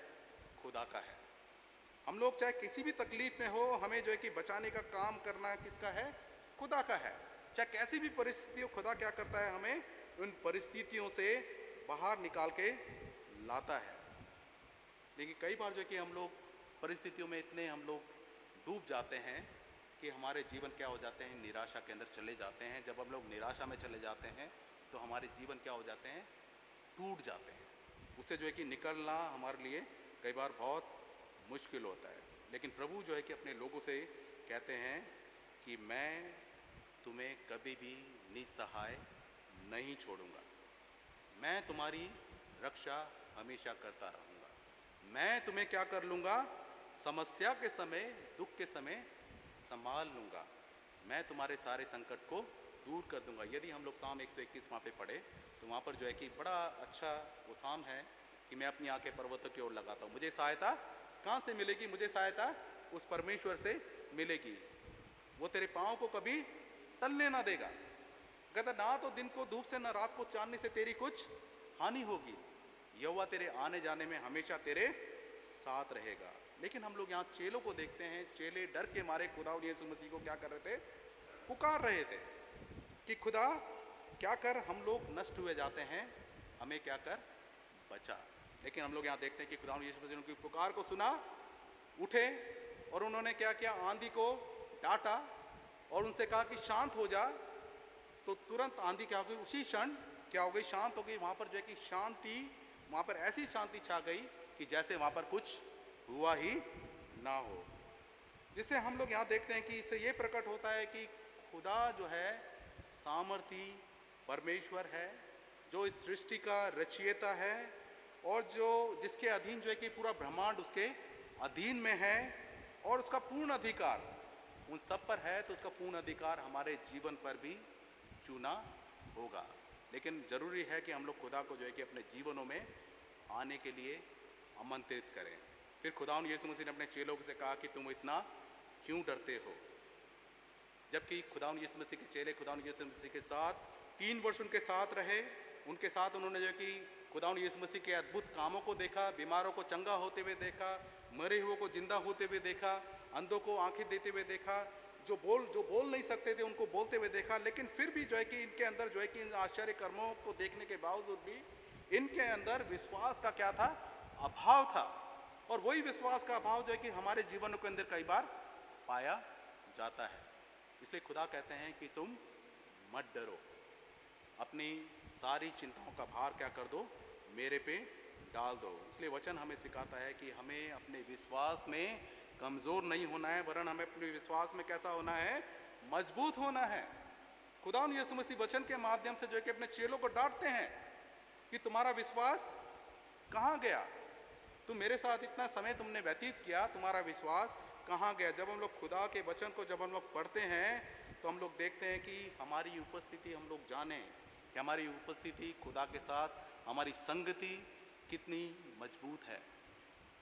खुदा का है। हम लोग चाहे किसी भी तकलीफ में हो, हमें जो है कि बचाने का काम करना किसका है, खुदा का है। चाहे कैसी भी परिस्थिति हो, खुदा क्या करता है, हमें उन परिस्थितियों से बाहर निकाल के लाता है। लेकिन कई बार जो है कि हम लोग परिस्थितियों में इतने हम लोग डूब जाते हैं कि हमारे जीवन क्या हो जाते हैं, निराशा के अंदर चले जाते हैं। जब हम लोग निराशा में चले जाते हैं तो हमारे जीवन क्या हो जाते हैं, टूट जाते हैं। उससे जो है कि निकलना हमारे लिए कई बार बहुत मुश्किल होता है। लेकिन प्रभु जो है कि अपने लोगों से कहते हैं कि मैं तुम्हें कभी भी निसहाय नहीं छोड़ूंगा, मैं तुम्हारी रक्षा हमेशा करता रहूँगा, मैं तुम्हें क्या कर लूँगा, समस्या के समय, दुख के समय संभाल लूँगा, मैं तुम्हारे सारे संकट को दूर कर दूंगा। यदि हम लोग साम 121 वहाँ पे पढ़े तो वहाँ पर जो है कि बड़ा अच्छा वो साम है कि मैं अपनी आंखें पर्वतों की ओर लगाता हूँ, मुझे सहायता कहाँ से मिलेगी, मुझे सहायता उस परमेश्वर से मिलेगी, वो तेरे पाँव को कभी टलने ना देगा। कहता ना तो दिन को धूप से, ना रात को चांदनी से तेरी कुछ हानि होगी, यहोवा तेरे आने जाने में हमेशा तेरे साथ रहेगा। लेकिन हम लोग यहाँ चेलों को देखते हैं, चेले डर के मारे खुदावंद यीशु मसीह को क्या कर रहे थे, पुकार रहे थे कि खुदा क्या कर, हम लोग नष्ट हुए जाते हैं, हमें क्या कर, बचा। लेकिन हम लोग यहाँ देखते हैं कि खुदावंद यीशु मसीह ने उनकी पुकार को सुना, उठे और उन्होंने क्या किया, आंधी को डांटा और उनसे कहा कि शांत हो जा। तो तुरंत आंधी क्या हो गई, उसी क्षण क्या हो गई, शांत हो गई। वहाँ पर जो है कि शांति, वहाँ पर ऐसी शांति छा गई कि जैसे वहाँ पर कुछ हुआ ही ना हो। जिससे हम लोग यहाँ देखते हैं कि इससे ये प्रकट होता है कि खुदा जो है सामर्थी परमेश्वर है, जो इस सृष्टि का रचयिता है और जो जिसके अधीन जो है कि पूरा ब्रह्मांड उसके अधीन में है और उसका पूर्ण अधिकार उन सब पर है, तो उसका पूर्ण अधिकार हमारे जीवन पर भी क्यों ना होगा। लेकिन ज़रूरी है कि हम लोग खुदा को जो है कि अपने जीवनों में आने के लिए आमंत्रित करें। फिर खुदावन यीशु मसीह ने अपने चेलों से कहा कि तुम इतना क्यों डरते हो। जबकि खुदावन यीशु मसीह के चेले खुदावन यीशु मसीह के साथ 3 वर्ष उनके साथ रहे, उनके साथ उन्होंने जो कि खुदावन यीशु मसीह के अद्भुत कामों को देखा, बीमारों को चंगा होते हुए देखा, मरे हुए को जिंदा होते हुए देखा, अंधों को आंखें देते हुए देखा, जो बोल नहीं सकते थे उनको बोलते हुए देखा। लेकिन फिर भी जो है कि इनके अंदर जो है कि इन आश्चर्य कर्मों को देखने के बावजूद भी इनके अंदर विश्वास का क्या था, अभाव था। और वही विश्वास का अभाव जो है कि हमारे जीवन के अंदर कई बार पाया जाता है। इसलिए खुदा कहते हैं कि तुम मत डरो, अपनी सारी चिंताओं का भार क्या कर दो, मेरे पे डाल दो। इसलिए वचन हमें सिखाता है कि हमें अपने विश्वास में कमज़ोर नहीं होना है, वरन हमें अपने विश्वास में कैसा होना है, मजबूत होना है। खुदावन यीशु मसीह वचन के माध्यम से जो है कि अपने चेलों को डांटते हैं कि तुम्हारा विश्वास कहाँ गया, तुम मेरे साथ इतना समय तुमने व्यतीत किया, तुम्हारा विश्वास कहाँ गया। जब हम लोग खुदा के वचन को जब हम लोग पढ़ते हैं तो हम लोग देखते हैं कि हमारी उपस्थिति, हम लोग जाने कि हमारी उपस्थिति खुदा के साथ हमारी संगति कितनी मजबूत है।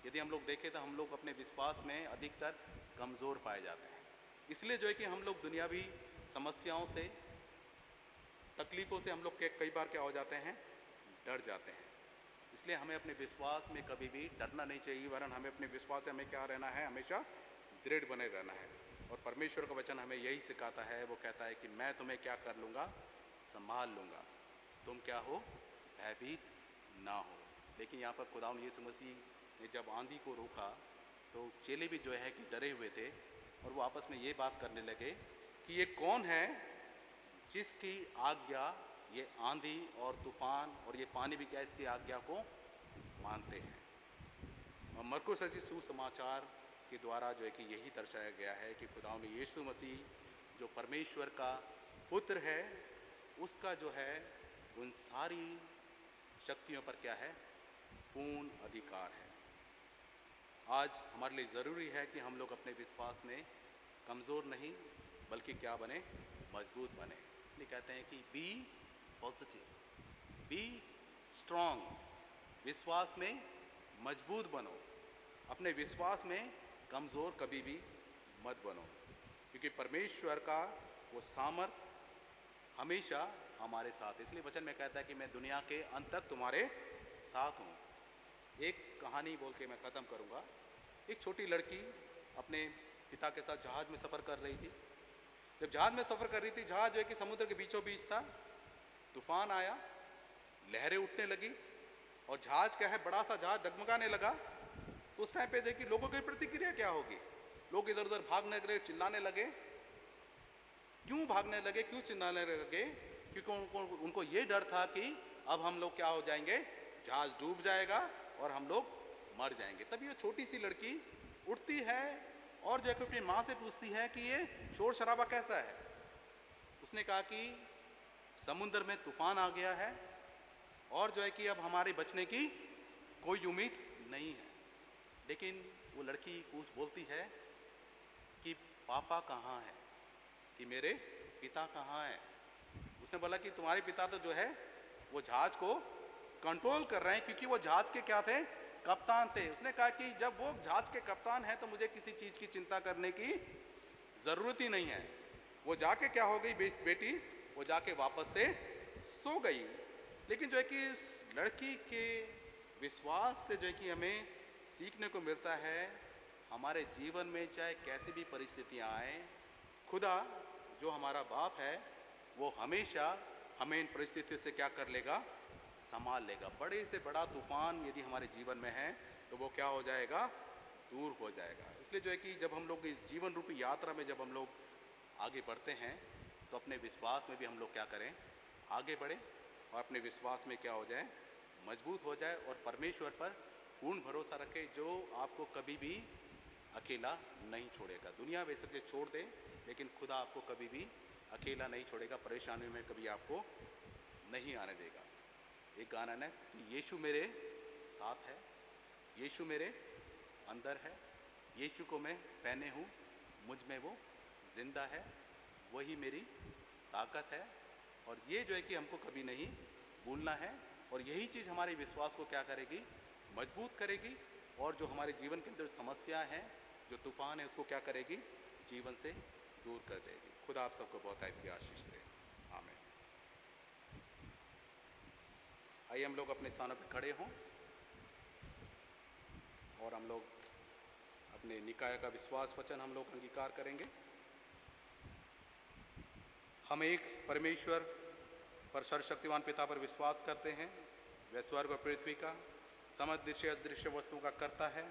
यदि हम लोग देखें तो हम लोग अपने विश्वास में अधिकतर कमज़ोर पाए जाते हैं। इसलिए जो है कि हम लोग दुनियावी समस्याओं से, तकलीफ़ों से हम लोग कई बार क्या हो जाते हैं, डर जाते हैं। इसलिए हमें अपने विश्वास में कभी भी डरना नहीं चाहिए, वरन हमें अपने विश्वास से हमें क्या रहना है, हमेशा दृढ़ बने रहना है। और परमेश्वर का वचन हमें यही सिखाता है, वो कहता है कि मैं तुम्हें क्या कर लूँगा, संभाल लूँगा, तुम क्या हो, भयभीत ना हो। लेकिन यहाँ पर खुदावन यीशु मसीह ने जब आंधी को रोका तो चेले भी जो है कि डरे हुए थे और वो आपस में ये बात करने लगे कि ये कौन है जिसकी आज्ञा, ये आंधी और तूफान और ये पानी भी क्या इसकी आज्ञा को मानते हैं। और मरकुस रचित सुसमाचार के द्वारा जो है कि यही दर्शाया गया है कि खुदावन यीशु मसीह जो परमेश्वर का पुत्र है, उसका जो है उन सारी शक्तियों पर क्या है, पूर्ण अधिकार है। आज हमारे लिए ज़रूरी है कि हम लोग अपने विश्वास में कमज़ोर नहीं बल्कि क्या बने, मजबूत बने। इसलिए कहते हैं कि बी पॉजिटिव, बी स्ट्रॉन्ग, विश्वास में मजबूत बनो, अपने विश्वास में कमज़ोर कभी भी मत बनो, क्योंकि परमेश्वर का वो सामर्थ हमेशा हमारे साथ। इसलिए वचन में कहता है कि मैं दुनिया के अंत तक तुम्हारे साथ हूँ। एक कहानी बोल के मैं ख़त्म करूँगा। एक छोटी लड़की अपने पिता के साथ जहाज़ में सफ़र कर रही थी। जब जहाज़ में सफ़र कर रही थी, जहाज़ जो है कि समुद्र के बीचों बीच था, तूफान आया, लहरें उठने लगी और जहाज़ क्या है, बड़ा सा जहाज़ डगमगाने लगा। तो उस टाइम पे देखिए कि लोगों की प्रतिक्रिया क्या होगी। लोग इधर उधर भागने लगे, चिल्लाने लगे। क्यों भागने लगे, क्यों चिल्लाने लगे? क्योंकि उनको ये डर था कि अब हम लोग क्या हो जाएंगे, जहाज़ डूब जाएगा और हम लोग मर जाएंगे। तभी वो छोटी सी लड़की उठती है और जो है अपनी माँ से पूछती है कि ये शोर शराबा कैसा है। उसने कहा कि समुद्र में तूफान आ गया है और जो है कि अब हमारे बचने की कोई उम्मीद नहीं है। लेकिन वो लड़की बोलती है कि पापा कहाँ है, कि मेरे पिता कहाँ हैं। उसने बोला कि तुम्हारे पिता तो जो है वो जहाज़ को कंट्रोल कर रहे हैं, क्योंकि वो जहाज़ के क्या थे, कप्तान थे। उसने कहा कि जब वो जहाज़ के कप्तान हैं तो मुझे किसी चीज़ की चिंता करने की ज़रूरत ही नहीं है। वो जाके क्या हो गई बेटी, वो जाके वापस से सो गई। लेकिन जो है कि इस लड़की के विश्वास से जो है कि हमें सीखने को मिलता है, हमारे जीवन में चाहे कैसी भी परिस्थितियाँ आएँ, खुदा जो हमारा बाप है वो हमेशा हमें इन परिस्थितियों से क्या कर लेगा, संभाल लेगा। बड़े से बड़ा तूफान यदि हमारे जीवन में है तो वो क्या हो जाएगा, दूर हो जाएगा। इसलिए जो है कि जब हम लोग इस जीवन रूपी यात्रा में जब हम लोग आगे बढ़ते हैं तो अपने विश्वास में भी हम लोग क्या करें, आगे बढ़ें और अपने विश्वास में क्या हो जाए, मजबूत हो जाए और परमेश्वर पर पूर्ण भरोसा रखें, जो आपको कभी भी अकेला नहीं छोड़ेगा। दुनिया वैसे छोड़ दे लेकिन खुदा आपको कभी भी अकेला नहीं छोड़ेगा, परेशानियों में कभी आपको नहीं आने देगा। एक गाना है कि यीशु मेरे साथ है, यीशु मेरे अंदर है, यीशु को मैं पहने हूँ, मुझ में वो जिंदा है, वही मेरी ताकत है। और ये जो है कि हमको कभी नहीं भूलना है, और यही चीज़ हमारे विश्वास को क्या करेगी, मजबूत करेगी, और जो हमारे जीवन के अंदर समस्या है, जो तूफान है, उसको क्या करेगी, जीवन से दूर कर देगी। खुदा आप सबको बहुत टाइप की आशीष दे। आमीन। आइए हम लोग अपने स्थानों पर खड़े हों और हम लोग अपने निकाय का विश्वास वचन हम लोग अंगीकार करेंगे। हम एक परमेश्वर पर सर्वशक्तिमान पिता पर विश्वास करते हैं, वह स्वर्ग और पृथ्वी का समस्त दृश्य अदृश्य वस्तुओं का करता है।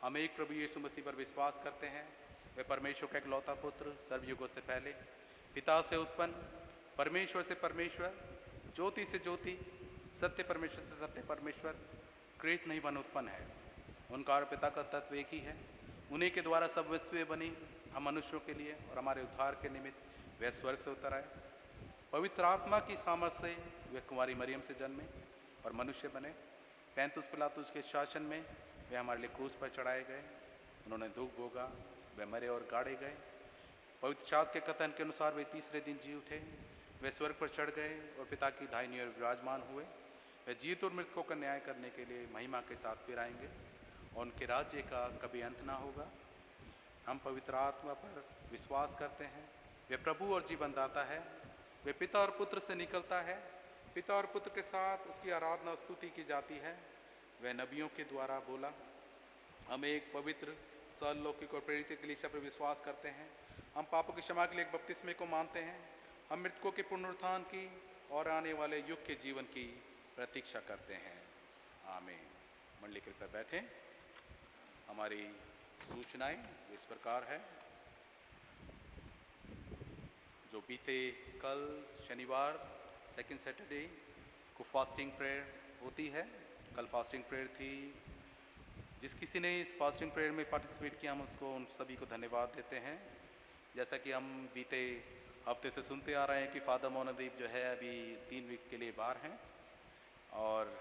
हम एक प्रभु यीशु मसीह पर विश्वास करते हैं, वह परमेश्वर का इकलौता पुत्र, सर्वयुगों से पहले पिता से उत्पन्न, परमेश्वर से परमेश्वर, ज्योति से ज्योति, सत्य परमेश्वर से सत्य परमेश्वर, कृत नहीं बन उत्पन्न है। उनका और पिता का तत्व एक ही है। उन्हीं के द्वारा सब वस्तुएं बनी, हम मनुष्यों के लिए और हमारे उद्धार के निमित्त वह स्वर्ग से उतर आए। पवित्र आत्मा की सामर्थ से वे कुंवारी मरियम से जन्मे और मनुष्य बने। 35 पिलातुस के शासन में वे हमारे लिए क्रूस पर चढ़ाए गए। उन्होंने दुख भोगा, वे मरे और गाड़े गए। पवित्र शास्त्र के कथन के अनुसार वे तीसरे दिन जी उठे। वे स्वर्ग पर चढ़ गए और पिता की दाहिनी ओर विराजमान हुए। वे जीवित और मृतकों का न्याय करने के लिए महिमा के साथ फिर आएंगे और उनके राज्य का कभी अंत ना होगा। हम पवित्र आत्मा पर विश्वास करते हैं, वे प्रभु और जीवनदाता है। वे पिता और पुत्र से निकलता है, पिता और पुत्र के साथ उसकी आराधना और स्तुति की जाती है। वह नबियों के द्वारा बोला। हम एक पवित्र सर्वलौकिक और प्रेरित कलीसिया पर विश्वास करते हैं। हम पापों की क्षमा के लिए एक बपतिस्मे को मानते हैं। हम मृतकों के पुनरुत्थान की और आने वाले युग के जीवन की प्रतीक्षा करते हैं। आमीन। मंडली कृपया बैठें। हमारी सूचनाएं इस प्रकार है। जो बीते कल शनिवार सेकंड सैटरडे को फास्टिंग प्रेयर होती है। कल फास्टिंग प्रेयर थी। जिस किसी ने इस फास्टिंग प्रेयर में पार्टिसिपेट किया, हम उसको उन सभी को धन्यवाद देते हैं। जैसा कि हम बीते हफ्ते से सुनते आ रहे हैं कि फादर मोहनदीप जो है अभी 3 वीक के लिए बाहर हैं और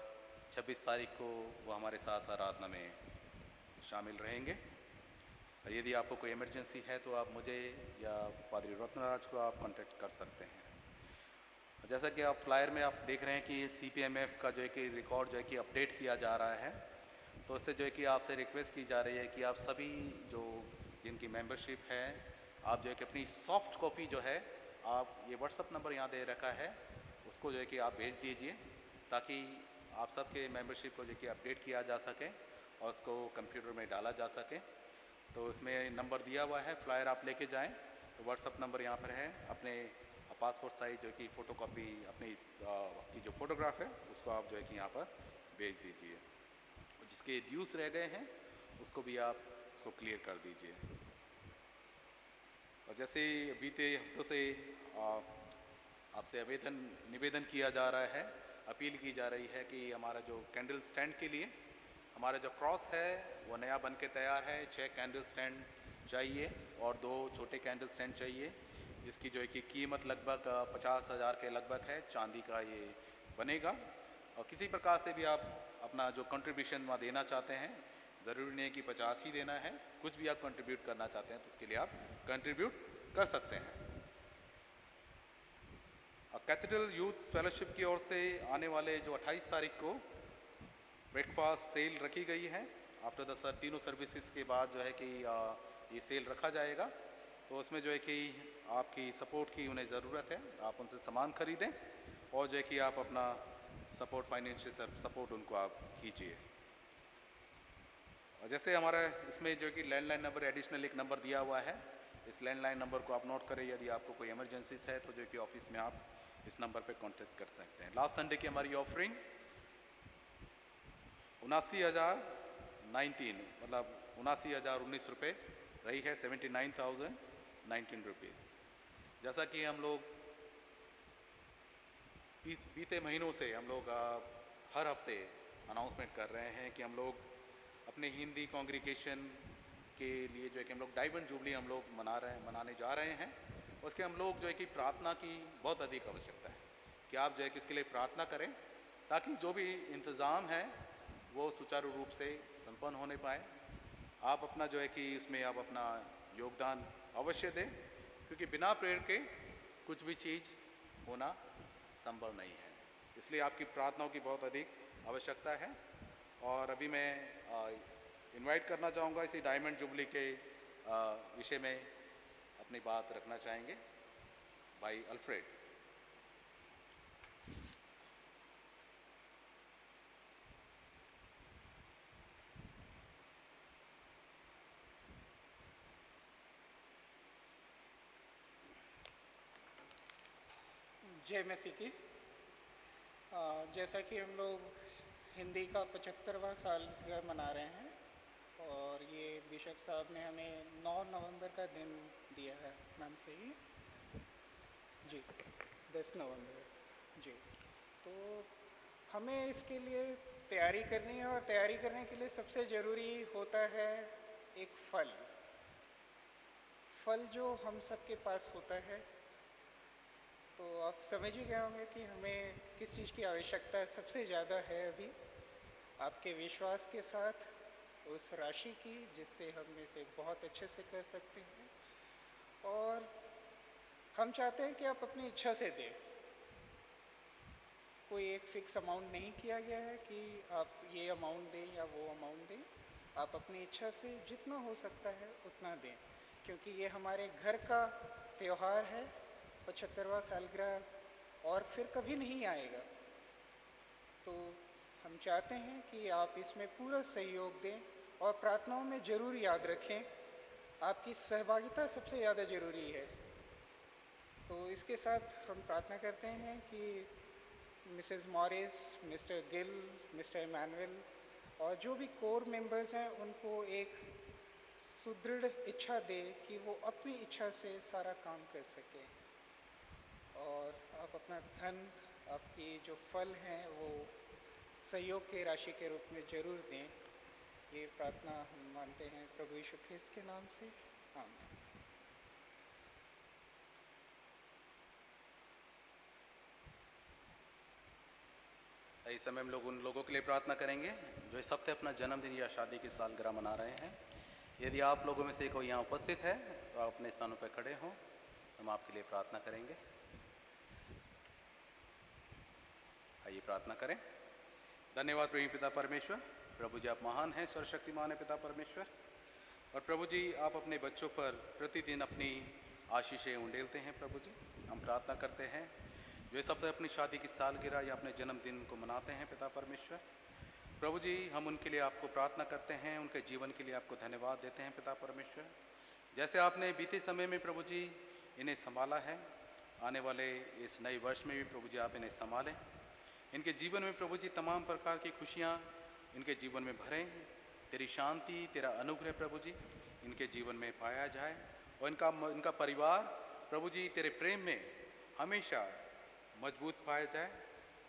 26 तारीख को वो हमारे साथ आराधना में शामिल रहेंगे। यदि आपको कोई इमरजेंसी है तो आप मुझे या पादरी रत्नराज को आप कांटेक्ट कर सकते हैं। जैसा कि आप फ्लायर में आप देख रहे हैं कि CPMF का जो है कि रिकॉर्ड जो है कि अपडेट किया जा रहा है, तो उससे जो है कि आपसे रिक्वेस्ट की जा रही है कि आप सभी जो जिनकी मेंबरशिप है, आप जो है कि अपनी सॉफ्ट कॉपी जो है, आप ये व्हाट्सअप नंबर यहाँ दे रखा है, उसको जो है कि आप भेज दीजिए ताकि आप सबके मेंबरशिप को जो कि अपडेट किया जा सके और उसको कंप्यूटर में डाला जा सके। तो उसमें नंबर दिया हुआ है, फ्लायर आप लेके जाएं तो व्हाट्सअप नंबर यहाँ पर है। अपने पासपोर्ट साइज जो कि फ़ोटोकॉपी अपनी की जो फ़ोटोग्राफ है उसको आप जो है कि यहाँ पर भेज दीजिए। जिसके ड्यूज रह गए हैं उसको भी आप उसको क्लियर कर दीजिए। और जैसे बीते हफ्तों से आपसे निवेदन किया जा रहा है, अपील की जा रही है कि हमारा जो कैंडल स्टैंड के लिए हमारा जो क्रॉस है वो नया बन के तैयार है। 6 कैंडल स्टैंड चाहिए और 2 छोटे कैंडल स्टैंड चाहिए, जिसकी जो है कि कीमत लगभग 50,000 के लगभग है। चांदी का ये बनेगा। और किसी प्रकार से भी आप अपना जो कंट्रीब्यूशन वहाँ देना चाहते हैं, ज़रूरी नहीं है कि 50 ही देना है, कुछ भी आप कंट्रीब्यूट करना चाहते हैं तो उसके लिए आप कंट्रीब्यूट कर सकते हैं। कैथेड्रल यूथ फेलोशिप की ओर से आने वाले जो 28 तारीख को ब्रेकफास्ट सेल रखी गई है। आफ्टर द तीनों सर्विसेज के बाद जो है कि ये सेल रखा जाएगा। तो उसमें जो है कि आपकी सपोर्ट की उन्हें ज़रूरत है। आप उनसे सामान खरीदें और जो है कि आप अपना सपोर्ट, फाइनेंशियल सपोर्ट उनको आप कीजिए। और जैसे हमारा इसमें जो है कि लैंडलाइन नंबर एडिशनल एक नंबर दिया हुआ है, इस लैंडलाइन नंबर को आप नोट करें। यदि आपको कोई इमरजेंसीज है तो जो कि ऑफिस में आप इस नंबर पे कांटेक्ट कर सकते हैं। लास्ट संडे की हमारी ऑफरिंग 79,019 मतलब 79,019 रुपये रही है, 79,019 रुपीज़। जैसा कि हम लोग बीते महीनों से हम लोग हर हफ्ते अनाउंसमेंट कर रहे हैं कि हम लोग अपने हिंदी कॉन्ग्रीगेशन के लिए जो है कि हम लोग डायमंड जुबली हम लोग मनाने जा रहे हैं। उसके हम लोग जो है कि प्रार्थना की बहुत अधिक आवश्यकता है कि आप जो है कि इसके लिए प्रार्थना करें ताकि जो भी इंतज़ाम है वो सुचारू रूप से संपन्न होने पाए। आप अपना जो है कि इसमें आप अपना योगदान अवश्य दें, क्योंकि बिना प्रेरणा के कुछ भी चीज़ होना संभव नहीं है। इसलिए आपकी प्रार्थनाओं की बहुत अधिक आवश्यकता है। और अभी मैं इनवाइट करना चाहूँगा इसी डायमंड जुबली के विषय में अपनी बात रखना चाहेंगे भाई अल्फ्रेड। जय मसीह की। जैसा कि हम लोग हिंदी का 75वां साल मना रहे हैं और ये बिशप साहब ने हमें 9 नवंबर का दिन दिया है नाम से ही जी, 10 नवंबर जी। तो हमें इसके लिए तैयारी करनी है और तैयारी करने के लिए सबसे ज़रूरी होता है एक फल जो हम सबके पास होता है। तो आप समझ ही गए होंगे कि हमें किस चीज़ की आवश्यकता सबसे ज़्यादा है अभी। आपके विश्वास के साथ उस राशि की जिससे हम इसे बहुत अच्छे से कर सकते हैं। और हम चाहते हैं कि आप अपनी इच्छा से दें। कोई एक फ़िक्स अमाउंट नहीं किया गया है कि आप ये अमाउंट दें या वो अमाउंट दें। आप अपनी इच्छा से जितना हो सकता है उतना दें, क्योंकि ये हमारे घर का त्यौहार है। 75वां सालगिरह और फिर कभी नहीं आएगा। तो हम चाहते हैं कि आप इसमें पूरा सहयोग दें और प्रार्थनाओं में ज़रूर याद रखें, आपकी सहभागिता सबसे ज़्यादा ज़रूरी है। तो इसके साथ हम प्रार्थना करते हैं कि Mrs Morris, Mr Gill, Mr Emmanuel और जो भी कोर मेंबर्स हैं उनको एक सुदृढ़ इच्छा दे कि वो अपनी इच्छा से सारा काम कर सकें। और आप अपना धन, आपकी जो फल हैं वो सहयोग के राशि के रूप में ज़रूर दें। ये प्रार्थना हम मानते हैं प्रभु यीशु ख्रिस्त के नाम से, आमीन। इस समय हम लोग उन लोगों के लिए प्रार्थना करेंगे जो इस हफ्ते अपना जन्मदिन या शादी की सालगिरह मना रहे हैं। यदि आप लोगों में से कोई यहाँ उपस्थित है तो आप अपने स्थानों पर खड़े हों, हम आपके लिए प्रार्थना करेंगे। आइए प्रार्थना करें। धन्यवाद प्रेमी पिता परमेश्वर। प्रभु जी आप महान हैं, सर्वशक्तिमान है पिता परमेश्वर। और प्रभु जी आप अपने बच्चों पर प्रतिदिन अपनी आशीषें उंडेलते हैं। प्रभु जी हम प्रार्थना करते हैं जो इस हफ्ते अपनी शादी की सालगिरह या अपने जन्मदिन को मनाते हैं पिता परमेश्वर। प्रभु जी हम उनके लिए आपको प्रार्थना करते हैं, उनके जीवन के लिए आपको धन्यवाद देते हैं पिता परमेश्वर। जैसे आपने बीते समय में प्रभु जी इन्हें संभाला है, आने वाले इस नए वर्ष में भी प्रभु जी आप इन्हें संभालें। इनके जीवन में प्रभु जी तमाम प्रकार की खुशियाँ इनके जीवन में भरें। तेरी शांति, तेरा अनुग्रह प्रभु जी इनके जीवन में पाया जाए और इनका परिवार प्रभु जी तेरे प्रेम में हमेशा मजबूत पाया जाए,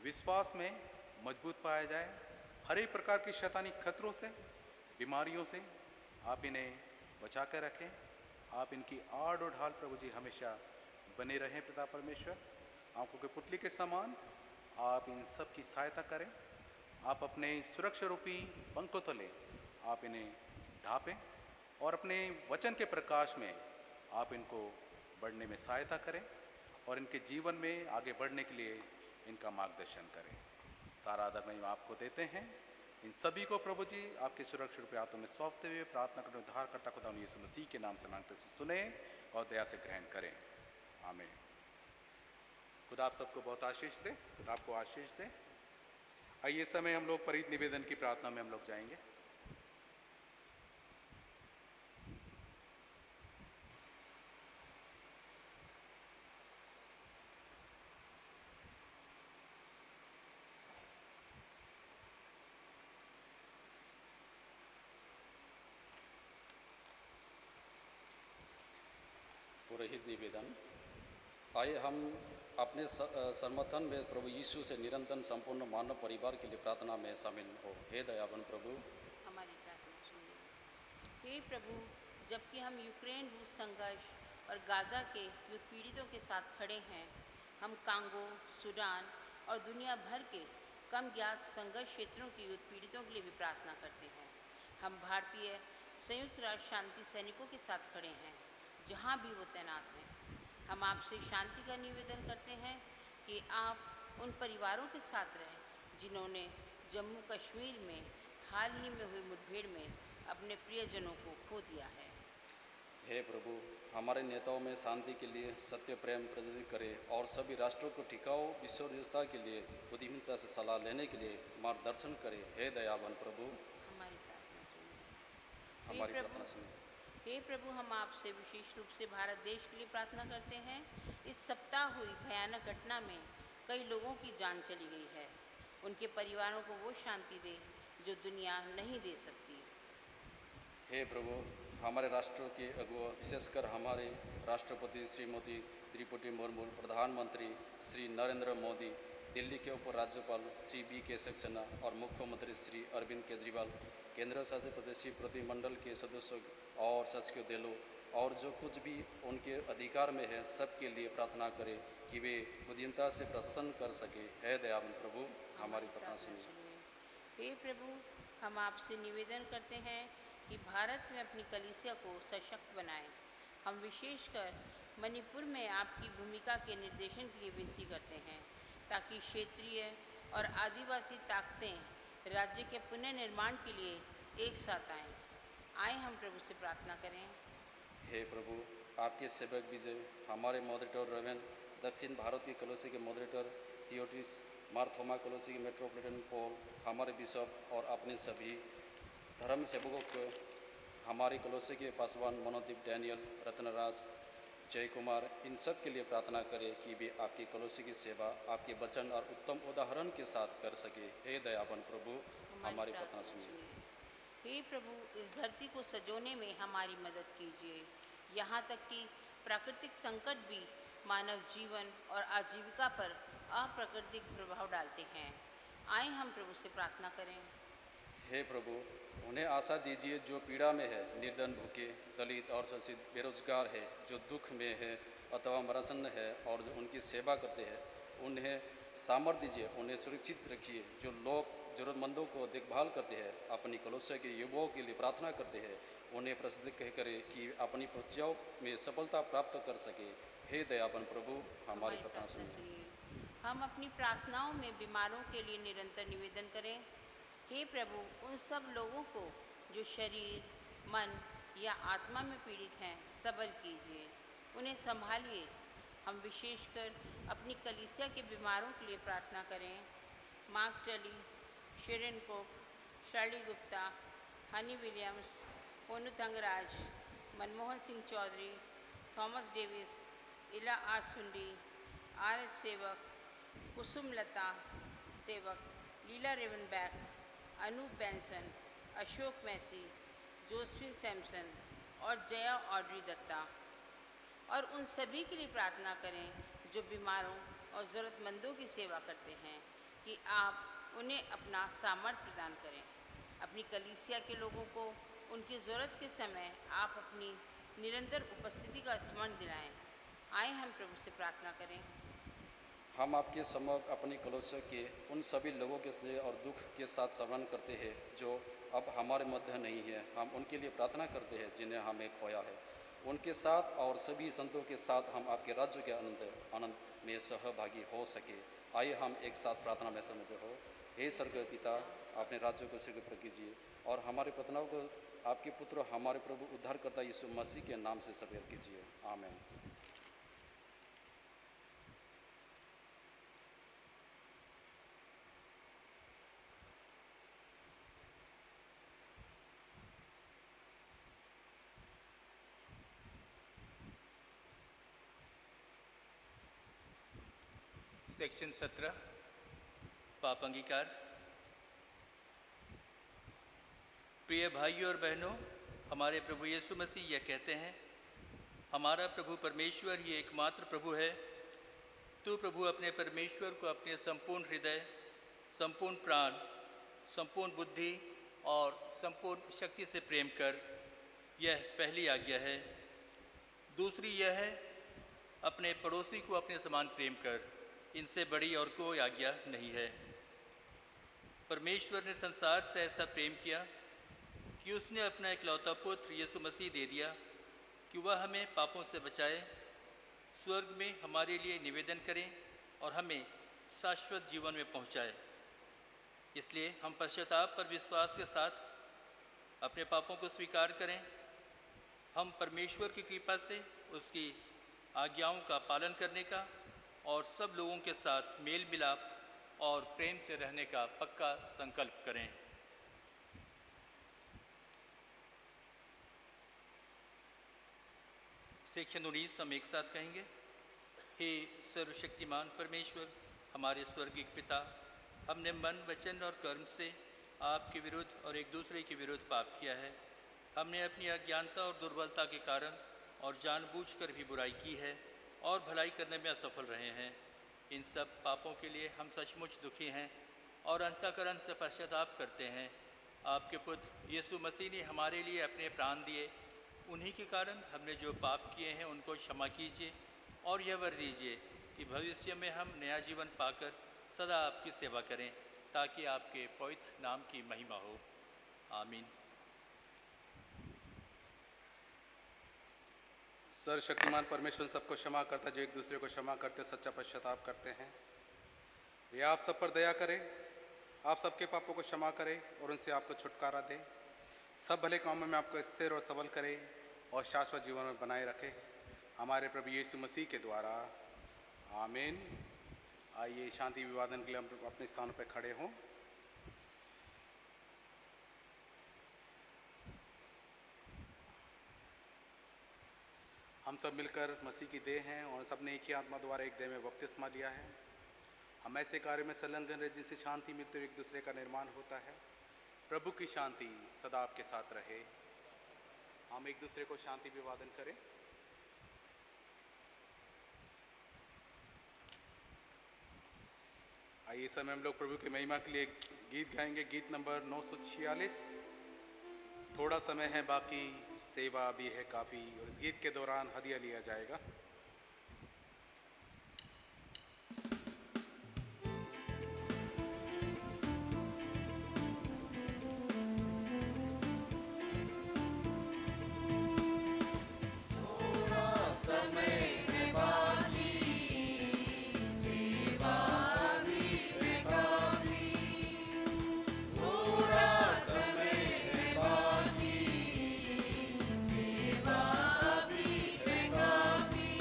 विश्वास में मजबूत पाया जाए। हर एक प्रकार की शैतानी खतरों से, बीमारियों से आप इन्हें बचा कर रखें। आप इनकी आड़ और ढाल प्रभु जी हमेशा बने रहें पिता परमेश्वर। आंखों के पुतली के समान आप इन सब की सहायता करें। आप अपने सुरक्षा रूपी पंखों तले आप इन्हें ढांपें और अपने वचन के प्रकाश में आप इनको बढ़ने में सहायता करें और इनके जीवन में आगे बढ़ने के लिए इनका मार्गदर्शन करें। सारा आदर महिमा आपको देते हैं। इन सभी को प्रभु जी आपके सुरक्षा रूपी हाथों में सौंपते हुए प्रार्थना करने उद्धारकर्ता खुदा यीशु मसीह के नाम से मांगते सुने और दया से ग्रहण करें, आमीन। खुदा आप सबको बहुत आशीष दे, खुदा आपको आशीष दे। आइए समय हम लोग परित निवेदन की प्रार्थना में हम लोग जाएंगे। पुरोहित निवेदन। आइए हम अपने समर्थन में प्रभु यीशु से निरंतर संपूर्ण मानव परिवार के लिए प्रार्थना में शामिल हो। हे दयावान प्रभु हमारी प्रार्थना सुनिए। हे प्रभु, जबकि हम यूक्रेन रूस संघर्ष और गाज़ा के युद्ध पीड़ितों के साथ खड़े हैं। हम कांगो, सूडान और दुनिया भर के कम ज्ञात संघर्ष क्षेत्रों के युद्ध पीड़ितों के लिए भी प्रार्थना करते हैं। हम भारतीय संयुक्त राष्ट्र शांति सैनिकों के साथ खड़े हैं, जहाँ भी वो तैनात हैं। हम आपसे शांति का निवेदन करते हैं कि आप उन परिवारों के साथ रहें जिन्होंने जम्मू कश्मीर में हाल ही में हुई मुठभेड़ में अपने प्रियजनों को खो दिया है। हे प्रभु, हमारे नेताओं में शांति के लिए सत्य प्रेम प्रज्वलित करें और सभी राष्ट्रों को टिकाऊ विश्व व्यवस्था के लिए बुद्धिमत्ता से सलाह लेने के लिए मार्गदर्शन करें। हे दयावान प्रभु, हमारी प्रार्थना सुनिए। हमारी प्रार्थना सुनिए। हे प्रभु, हम आपसे विशेष रूप से भारत देश के लिए प्रार्थना करते हैं। इस सप्ताह हुई भयानक घटना में कई लोगों की जान चली गई है। उनके परिवारों को वो शांति दे जो दुनिया नहीं दे सकती। हे प्रभु, हमारे राष्ट्रों के अगुआ, विशेषकर हमारे राष्ट्रपति श्रीमती द्रौपदी मुर्मू, प्रधानमंत्री श्री नरेंद्र मोदी, दिल्ली के उपराज्यपाल श्री B.K. सक्सेना और मुख्यमंत्री श्री अरविंद केजरीवाल, केंद्र शासित प्रदेशीय प्रतिमंडल के सदस्यों और शासकीय दलों और जो कुछ भी उनके अधिकार में है, सबके लिए प्रार्थना करें कि वे बुद्धिमत्ता से प्रशासन कर सके। हे दयावान प्रभु, हमारी प्रार्थना सुनिए। हे प्रभु, हम आपसे निवेदन करते हैं कि भारत में अपनी कलीसिया को सशक्त बनाएं। हम विशेषकर मणिपुर में आपकी भूमिका के निर्देशन के लिए विनती करते हैं, ताकि क्षेत्रीय और आदिवासी ताकतें राज्य के पुनर्निर्माण के लिए एक साथ आएं। आए हम प्रभु से प्रार्थना करें। हे प्रभु, आपके सेवक विजय, हमारे मॉडरेटर रेवन, दक्षिण भारत की कलोसी के मॉडरेटर थियोटिस, मार्थोमा कलोसी के मेट्रोपोलिटन पॉल, हमारे बिशप और अपने सभी धर्म सेवकों को, हमारी कलोसी के पासवान मनोदीप, डैनियल, रत्नराज, जय कुमार, इन सब के लिए प्रार्थना करें कि वे आपकी कलोसी की सेवा आपके वचन और उत्तम उदाहरण के साथ कर सके। हे दयावान प्रभु, हमारी प्रार्थना सुनिए। हे प्रभु, इस धरती को सजोने में हमारी मदद कीजिए। यहाँ तक कि प्राकृतिक संकट भी मानव जीवन और आजीविका पर अप्राकृतिक प्रभाव डालते हैं। आए हम प्रभु से प्रार्थना करें। हे प्रभु, उन्हें आशा दीजिए जो पीड़ा में है, निर्धन, भूखे, दलित और शोषित, बेरोजगार है, जो दुख में है अथवा मरासन्न है और जो उनकी सेवा करते हैं। उन्हें सामर्थ्य दीजिए, उन्हें सुरक्षित रखिए। जो लोग जरूरतमंदों को देखभाल करते हैं, अपनी कलीसिया के युवाओं के लिए प्रार्थना करते हैं, उन्हें प्रसिद्ध करें कि अपनी प्रक्रियाओं में सफलता प्राप्त कर सके। हे दयावान प्रभु, हमारी प्रार्थना सुनिए। हम अपनी प्रार्थनाओं में बीमारों के लिए निरंतर निवेदन करें। हे प्रभु, उन सब लोगों को जो शरीर, मन या आत्मा में पीड़ित हैं, सबल कीजिए, उन्हें संभालिए। हम विशेषकर अपनी कलीसिया के बीमारों के लिए प्रार्थना करें। Mark Tully, Sharon Coke, Shirley Gupta, Honey Williams, Ponnu Thangaraj, Manmohan Singh Chaudhary, Thomas Davis, Ila R Sundi, RS Sevak, Kusum Lata Sevak, Leela Ravenback, Anoop Benson, Ashok Massey, Josephine Samson और जया ऑड्री दत्ता, और उन सभी के लिए प्रार्थना करें जो बीमारों और ज़रूरतमंदों की सेवा करते हैं, कि आप उन्हें अपना सामर्थ्य प्रदान करें। अपनी कलीसिया के लोगों को उनकी ज़रूरत के समय आप अपनी निरंतर उपस्थिति का स्मरण दिलाएं। आए हम प्रभु से प्रार्थना करें। हम आपके समक्ष अपनी कलीसिया के उन सभी लोगों के स्नेह और दुख के साथ स्मरण करते हैं जो अब हमारे मध्य नहीं है। हम उनके लिए प्रार्थना करते हैं जिन्हें हमें खोया है। उनके साथ और सभी संतों के साथ हम आपके राज्य के आनंद में सहभागी हो सके। आइए हम एक साथ प्रार्थना में सम्मिलित हो। हे स्वर्गीय पिता, अपने राज्य को स्वीकृत पर कीजिए और हमारी प्रार्थनाओं को आपके पुत्र हमारे प्रभु उद्धारकर्ता यीशु मसीह के नाम से सफल कीजिए। आमीन। सेक्शन 17 पाप अंगीकार। प्रिय भाइयों और बहनों, हमारे प्रभु यीशु मसीह यह कहते हैं, हमारा प्रभु परमेश्वर ही एकमात्र प्रभु है। तू प्रभु अपने परमेश्वर को अपने संपूर्ण हृदय, संपूर्ण प्राण, संपूर्ण बुद्धि और संपूर्ण शक्ति से प्रेम कर। यह पहली आज्ञा है। दूसरी यह है, अपने पड़ोसी को अपने समान प्रेम कर। इनसे बड़ी और कोई आज्ञा नहीं है। परमेश्वर ने संसार से ऐसा प्रेम किया कि उसने अपना इकलौता पुत्र यीशु मसीह दे दिया कि वह हमें पापों से बचाए, स्वर्ग में हमारे लिए निवेदन करें और हमें शाश्वत जीवन में पहुंचाए। इसलिए हम पश्चाताप पर विश्वास के साथ अपने पापों को स्वीकार करें। हम परमेश्वर की कृपा से उसकी आज्ञाओं का पालन करने का और सब लोगों के साथ मेल मिलाप और प्रेम से रहने का पक्का संकल्प करें। सेक्शन 19 हम एक साथ कहेंगे। हे सर्वशक्तिमान परमेश्वर, हमारे स्वर्गीय पिता, हमने मन, वचन और कर्म से आपके विरुद्ध और एक दूसरे के विरुद्ध पाप किया है। हमने अपनी अज्ञानता और दुर्बलता के कारण और जानबूझकर भी बुराई की है और भलाई करने में असफल रहे हैं। इन सब पापों के लिए हम सचमुच दुखी हैं और अंतःकरण से पश्चाताप करते हैं। आपके पुत्र यीशु मसीह ने हमारे लिए अपने प्राण दिए। उन्हीं के कारण हमने जो पाप किए हैं उनको क्षमा कीजिए और यह वर दीजिए कि भविष्य में हम नया जीवन पाकर सदा आपकी सेवा करें, ताकि आपके पवित्र नाम की महिमा हो। आमीन। सर्वशक्तिमान परमेश्वर सबको क्षमा करता, जो एक दूसरे को क्षमा करते सच्चा पश्चाताप करते हैं। वे आप सब पर दया करें, आप सबके पापों को क्षमा करें और उनसे आपको छुटकारा दें। सब भले कामों में आपको स्थिर और सबल करें और शाश्वत जीवन में बनाए रखें, हमारे प्रभु यीशु मसीह के द्वारा। आमीन। आइए शांति अभिवादन के लिए हम अपने स्थानों पर खड़े हों। हम सब मिलकर मसीह की देह हैं और सब ने एक ही आत्मा द्वारा एक देह में बपतिस्मा लिया है। हम ऐसे कार्य में संलग्न रहे जिनसे शांति मिलती और एक दूसरे का निर्माण होता है। प्रभु की शांति सदा आपके साथ रहे। हम एक दूसरे को शांति अभिवादन करें। आइए इस समय हम लोग प्रभु की महिमा के लिए गीत गाएंगे। गीत नंबर 946। थोड़ा समय है बाकी, सेवा भी है काफ़ी, और इस गीत के दौरान हदिया लिया जाएगा। सेवा भी है काफी।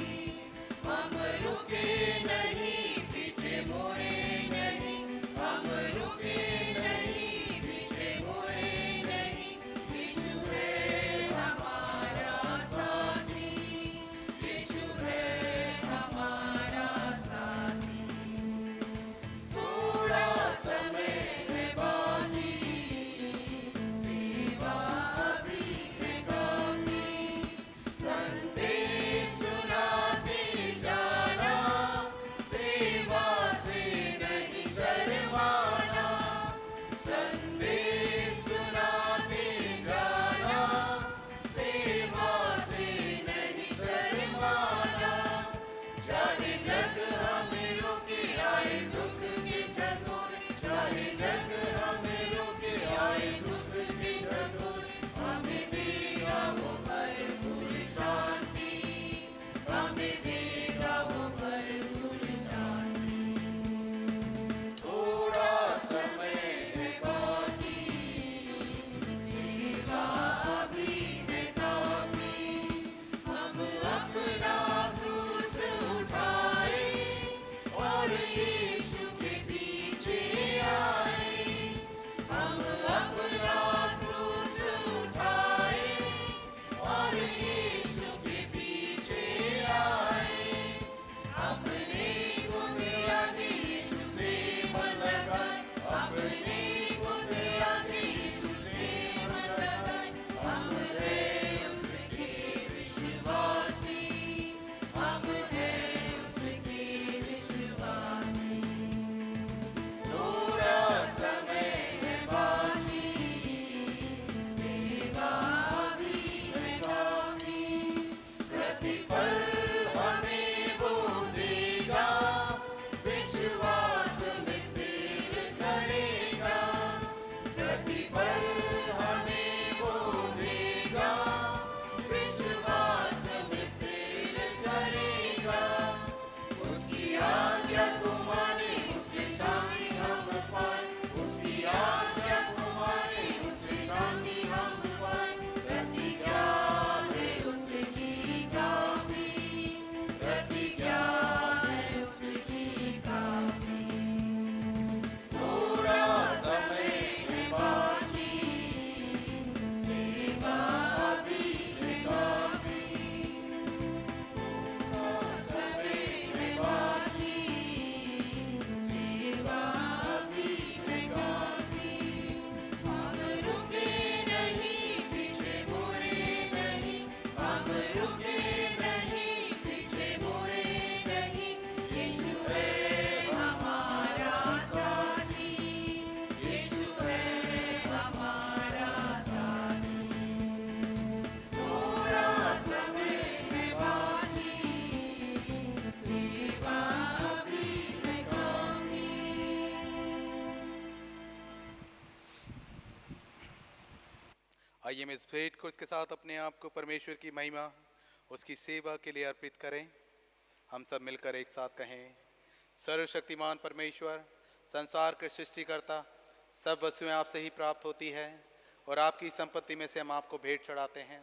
आइए हम इस भेंट को इसके साथ अपने आप को परमेश्वर की महिमा, उसकी सेवा के लिए अर्पित करें। हम सब मिलकर एक साथ कहें, सर्वशक्तिमान परमेश्वर, संसार के सृष्टिकर्ता, सब वस्तुएं आपसे ही प्राप्त होती है और आपकी संपत्ति में से हम आपको भेंट चढ़ाते हैं।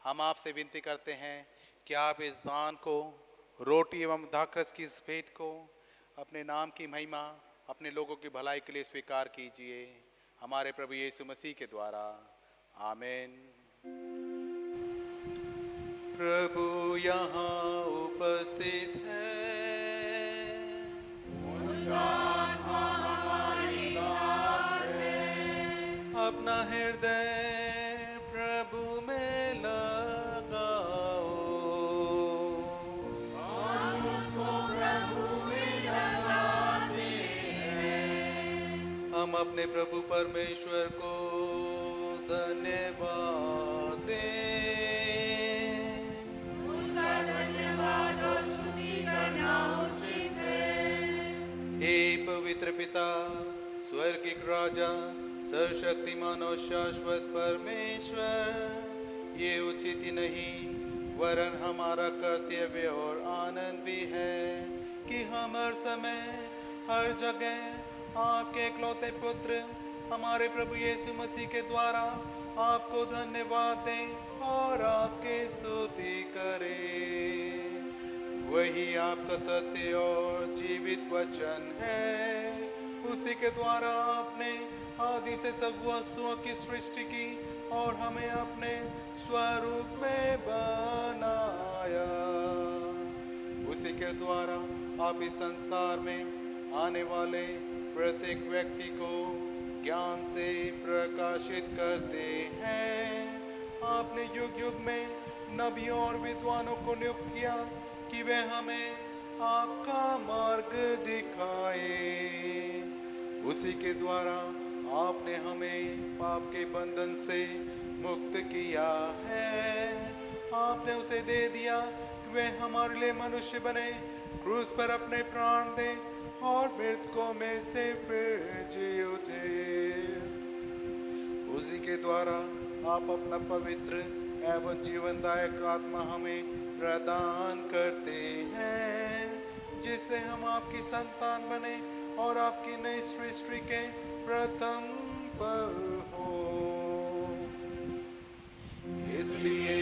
हम आपसे विनती करते हैं कि आप इस दान को, रोटी एवं दाखरस की इस भेंट को अपने नाम की महिमा, अपने लोगों की भलाई के लिए स्वीकार कीजिए, हमारे प्रभु यीशु मसीह के द्वारा। आमीन। प्रभु यहाँ उपस्थित है, अपना हृदय प्रभु में लगाओ, हम उसको प्रभु में लगाते हैं। हम अपने प्रभु परमेश्वर को धन्यवाद दें, उनका धन्यवाद और स्तुति करना उचित है। हे पवित्र पिता, स्वर्गिक राजा, सर्वशक्तिमान और शाश्वत परमेश्वर, ये उचित ही नहीं वरन हमारा कर्तव्य और आनंद भी है कि हम हर समय हर जगह आपके इकलौते पुत्र हमारे प्रभु यीशु मसीह के द्वारा आपको धन्यवाद दें और आपकी स्तुति करें। वही आपका सत्य और जीवित वचन है, उसी के द्वारा आपने आदि से सब वस्तुओं की सृष्टि की और हमें अपने स्वरूप में बनाया। उसी के द्वारा आप इस संसार में आने वाले प्रत्येक व्यक्ति को ज्ञान से प्रकाशित करते हैं। आपने युग युग में नबियों और विद्वानों को नियुक्त किया कि वे हमें आपका मार्ग दिखाए। उसी के द्वारा आपने हमें पाप के बंधन से मुक्त किया है। आपने उसे दे दिया कि वे हमारे लिए मनुष्य बने, क्रूस पर अपने प्राण दें और मृतकों में से फिर जी उठे। उसी के द्वारा आप अपना पवित्र एवं जीवनदायक आत्मा हमें प्रदान करते हैं, जिससे हम आपकी संतान बने और आपकी नई सृष्टि के प्रथम फल हो। इसलिए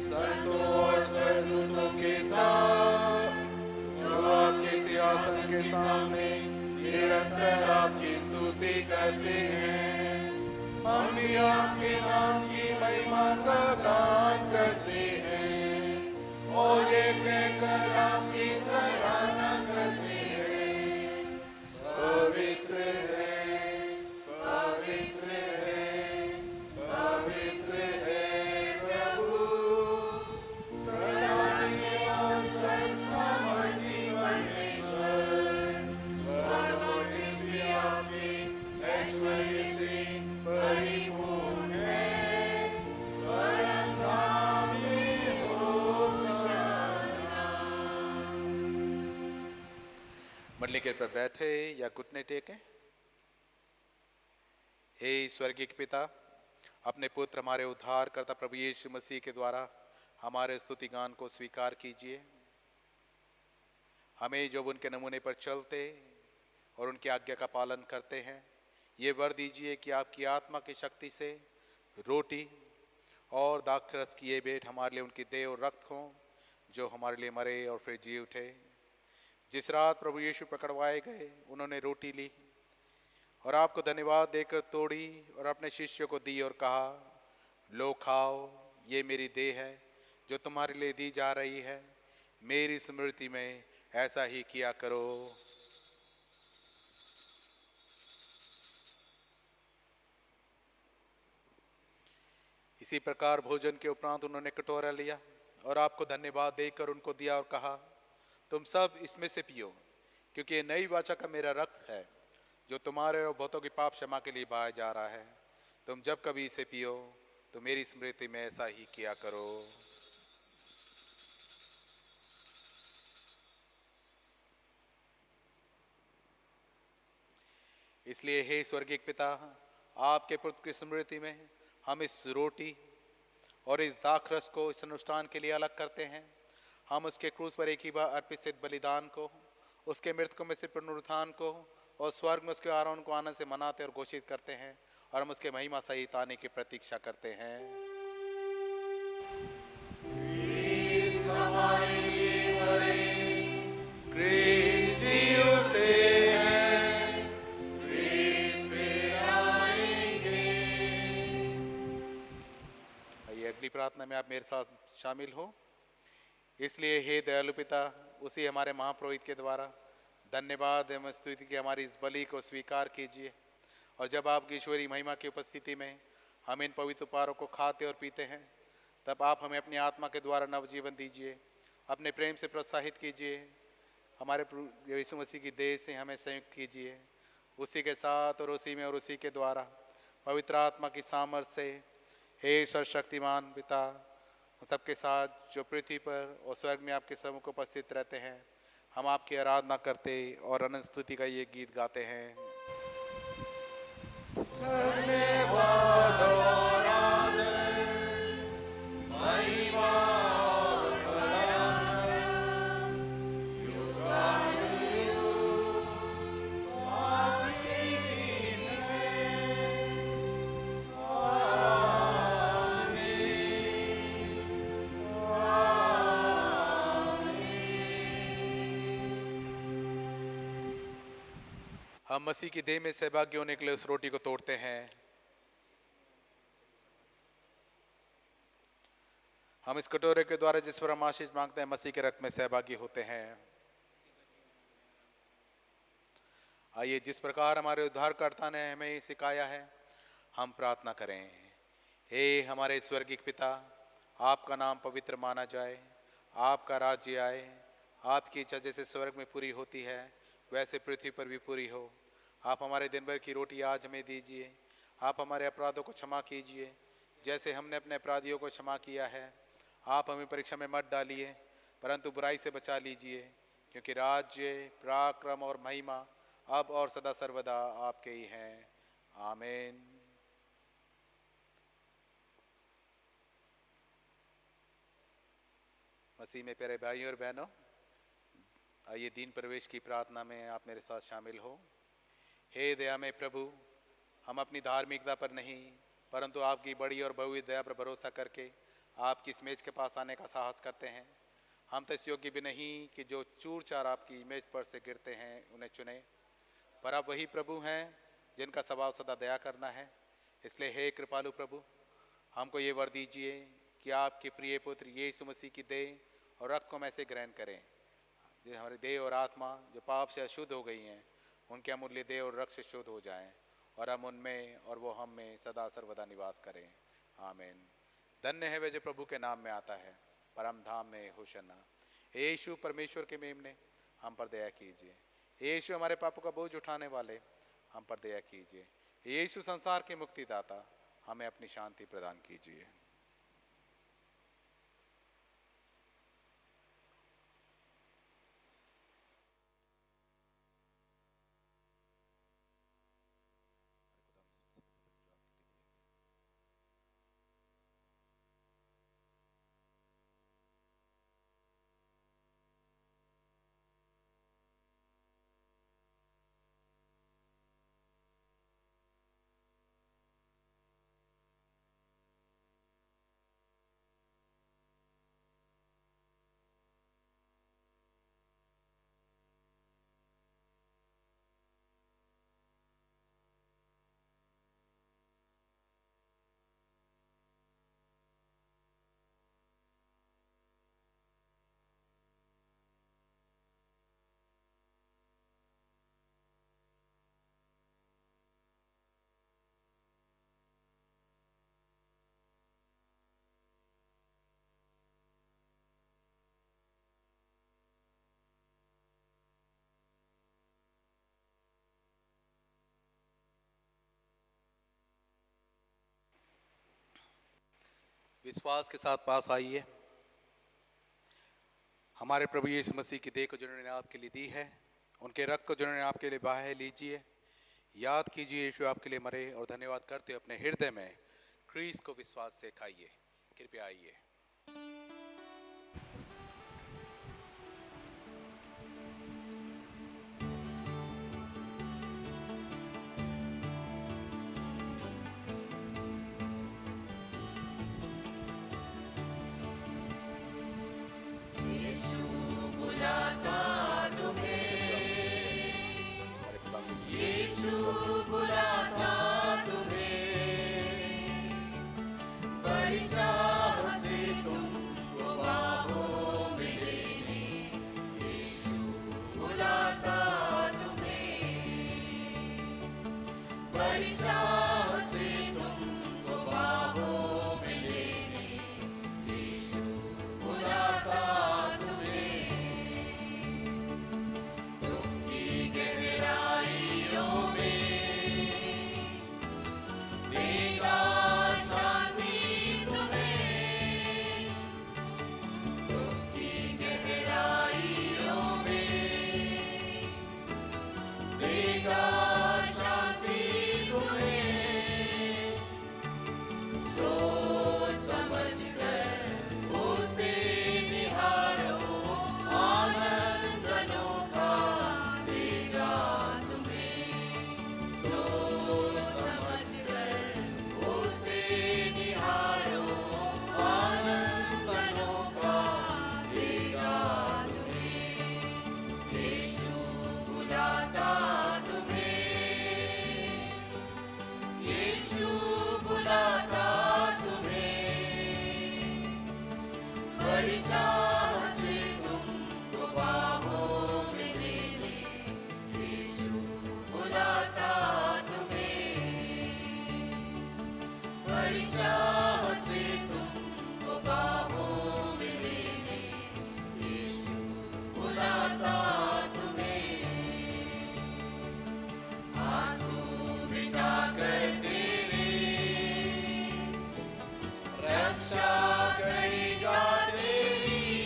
संतों और स्वर्गदूतों के साथ जो आपके सिंहासन के सामने निरंतर आपकी स्तुति करते हैं, हम भी आपके नाम की महिमा का गान करते हैं और ये कहकर आपकी सराहना करते हैं, पवित्र है, पवित्र है, पवित्र है प्रभु, प्रधानी और सर्वसामर्थी परमेश्वर, स्वर्ग और पृथ्वी आपके ऐश्वर्य से परिपूर्ण है। परम धाम में होशाना। मंडली के पर बैठे या घुटने टेकें। हे स्वर्गीय पिता, अपने पुत्र हमारे उद्धारकर्ता प्रभु यीशु मसीह के द्वारा हमारे स्तुति गान को स्वीकार कीजिए। हमें जो उनके नमूने पर चलते और उनकी आज्ञा का पालन करते हैं, ये वर दीजिए कि आपकी आत्मा की शक्ति से रोटी और दाखरस की ये भेंट हमारे लिए उनकी देह और रक्त हों, जो हमारे लिए मरे और फिर जी उठे। जिस रात प्रभु यीशु पकड़वाए गए, उन्होंने रोटी ली और आपको धन्यवाद देकर तोड़ी और अपने शिष्यों को दी और कहा, लो खाओ, ये मेरी देह है जो तुम्हारे लिए दी जा रही है। मेरी स्मृति में ऐसा ही किया करो। इसी प्रकार भोजन के उपरांत उन्होंने कटोरा लिया और आपको धन्यवाद देकर उनको दिया और कहा, तुम सब इसमें से पियो, क्योंकि ये नई वाचा का मेरा रक्त है जो तुम्हारे और बहुतों की पाप क्षमा के लिए बहाया जा रहा है। तुम जब कभी इसे पियो तो मेरी स्मृति में ऐसा ही किया करो। इसलिए हे स्वर्गीय पिता, आपके पुत्र की स्मृति में हम इस रोटी और इस दाखरस को इस अनुष्ठान के लिए अलग करते हैं। हम उसके क्रूस पर एक ही बार अर्पित सिद्ध बलिदान को, उसके मृतकों में से पुनरुत्थान को और स्वर्ग में उसके आरोहण को आनंद से मनाते और घोषित करते हैं, और हम उसके महिमा सहित आने की प्रतीक्षा करते हैं। अगली प्रार्थना में आप मेरे साथ शामिल हो। इसलिए हे दयालु पिता, उसी हमारे महापुरोहित के द्वारा धन्यवाद एवं स्तुति की हमारी इस बलि को स्वीकार कीजिए, और जब आपकी ईश्वरीय महिमा की उपस्थिति में हम इन पवित्र उपहारों को खाते और पीते हैं, तब आप हमें अपनी आत्मा के द्वारा नवजीवन दीजिए, अपने प्रेम से प्रोत्साहित कीजिए, हमारे यीशु मसीह की देह से हमें संयुक्त कीजिए। उसी के साथ और उसी में और उसी के द्वारा पवित्र आत्मा की सामर्थ्य से हे सर्वशक्तिमान पिता, सबके साथ जो पृथ्वी पर और स्वर्ग में आपके सम्मुख उपस्थित रहते हैं, हम आपकी आराधना करते और अनंत स्तुति का ये गीत गाते हैं। धन्यवाद और आदर, महिमा और बड़ाई, युगानुयुग आपकी हम मसीह की देह में सहभागी होने के लिए उस रोटी को तोड़ते हैं। हम इस कटोरे के द्वारा जिस पर हम आशीष मांगते हैं, मसीह के रक्त में सहभागी होते हैं। आइए, जिस प्रकार हमारे उद्धारकर्ता ने हमें सिखाया है, हम प्रार्थना करें। हे हमारे स्वर्गीय पिता, आपका नाम पवित्र माना जाए, आपका राज्य आए, आपकी इच्छा जैसे स्वर्ग में पूरी होती है वैसे पृथ्वी पर भी पूरी हो। आप हमारे दिन भर की रोटी आज हमें दीजिए। आप हमारे अपराधों को क्षमा कीजिए जैसे हमने अपने अपराधियों को क्षमा किया है। आप हमें परीक्षा में मत डालिए, परंतु बुराई से बचा लीजिए, क्योंकि राज्य, पराक्रम और महिमा अब और सदा सर्वदा आपके ही हैं। आमीन। मसीह में प्यारे भाइयों और बहनों, आइए दीन प्रवेश की प्रार्थना में आप मेरे साथ शामिल हो। हे दया में प्रभु, हम अपनी धार्मिकता पर नहीं परंतु आपकी बड़ी और बहुवी दया पर भरोसा करके आपकी इस मेज के पास आने का साहस करते हैं। हम तो इस योग्य भी नहीं कि जो चूर चार आपकी मेज पर से गिरते हैं उन्हें चुने, पर आप वही प्रभु हैं जिनका स्वभाव सदा दया करना है। इसलिए हे कृपालु प्रभु, हमको ये वर दीजिए कि आपके प्रिय पुत्र यीशु मसीह की देह और रक्त को हम ऐसे ग्रहण करें, जो हमारी देह और आत्मा जो पाप से अशुद्ध हो गई हैं, उनके अमूल्य देह और रक्त से शुद्ध हो जाएं, और हम उनमें और वो हम में सदा सर्वदा निवास करें। आमीन। धन्य है वे जो प्रभु के नाम में आता है, परम धाम में होशन्ना। यीशु परमेश्वर के मेमने, हम पर दया कीजिए। यीशु हमारे पापों का बोझ उठाने वाले, हम पर दया कीजिए। यीशु संसार के मुक्तिदाता, हमें अपनी शांति प्रदान कीजिए। विश्वास के साथ पास आइए। हमारे प्रभु यीशु मसीह की देह को जिन्होंने आपके लिए दी है, उनके रक्त को जिन्होंने आपके लिए बहाया है, लीजिए। याद कीजिए यीशु आपके लिए मरे और धन्यवाद करते हुए अपने हृदय में क्रीस को विश्वास से खाइए। कृपया आइए। रक्षा करेगा तेरी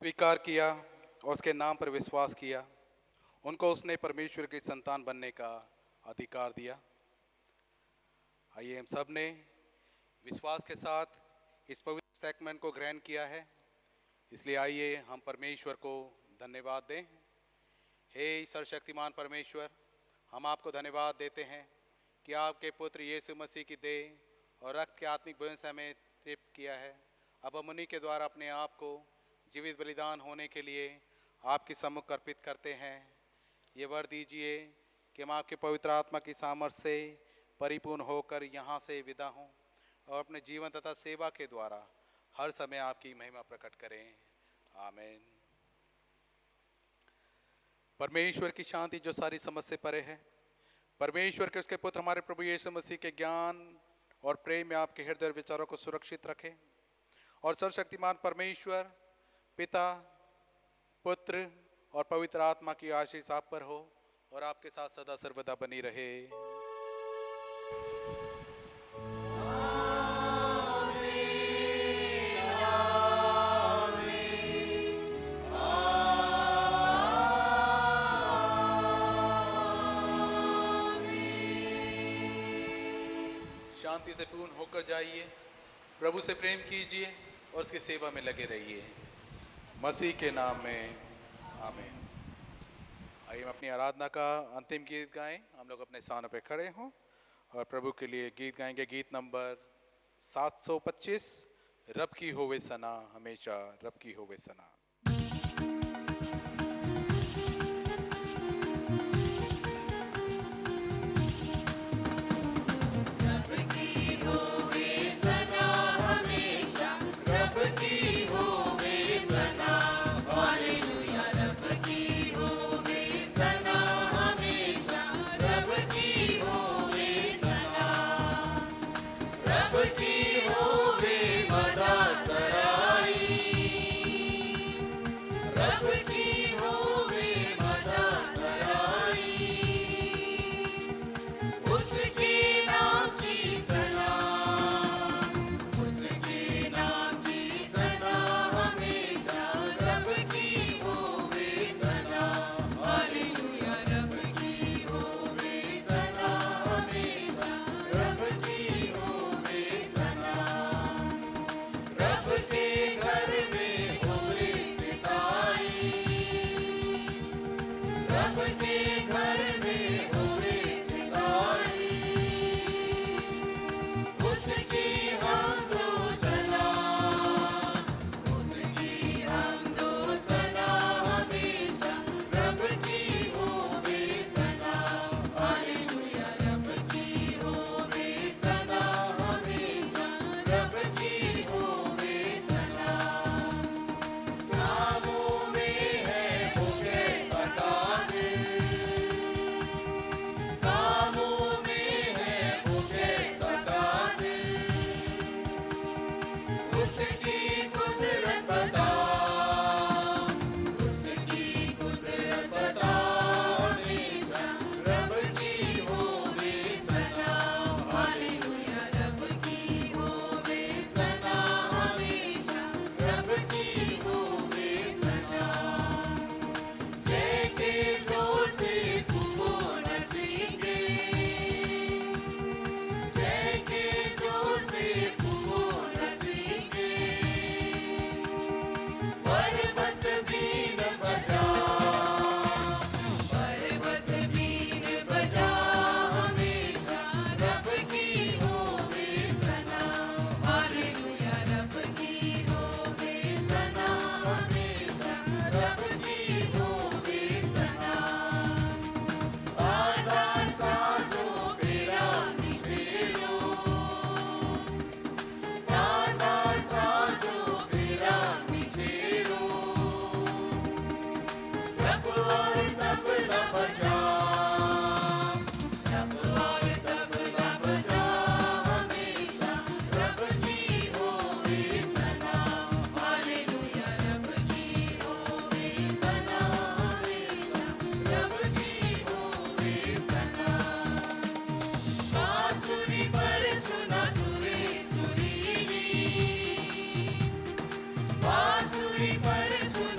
स्वीकार किया और उसके नाम पर विश्वास किया, उनको उसने परमेश्वर की संतान बनने का अधिकार दिया। आइए हम सब ने विश्वास के साथ इस पवित्र सैक्रेमेंट को ग्रहण किया है, इसलिए आइए हम परमेश्वर को धन्यवाद दें। हे सर्वशक्तिमान परमेश्वर, हम आपको धन्यवाद देते हैं कि आपके पुत्र यीशु मसीह की देह और रक्त के आत्मिक भोजन से हमें तृप्त किया है। अब हम उन्हीं के द्वारा अपने आप को जीवित बलिदान होने के लिए आपके सम्मुख अर्पित करते हैं। ये वर दीजिए कि हम आपके पवित्र आत्मा की सामर्थ्य से परिपूर्ण होकर यहाँ से विदा हों और अपने जीवन तथा सेवा के द्वारा हर समय आपकी महिमा प्रकट करें। आमीन। परमेश्वर की शांति जो सारी समझ से परे है, परमेश्वर के उसके पुत्र हमारे प्रभु यीशु मसीह के ज्ञान और प्रेम में आपके हृदय और विचारों को सुरक्षित रखे, और सर्वशक्तिमान परमेश्वर पिता, पुत्र और पवित्र आत्मा की आशीष आप पर हो और आपके साथ सदा सर्वदा बनी रहे। शांति से पूर्ण होकर जाइए, प्रभु से प्रेम कीजिए और उसकी सेवा में लगे रहिए। मसीह के नाम में आमीन। आइए हम अपनी आराधना का अंतिम गीत गाएं। हम लोग अपने स्थानों पे खड़े हों और प्रभु के लिए गीत गाएंगे। गीत नंबर 725, रब की होवे सना, हमेशा रब की होवे सना। पर सुना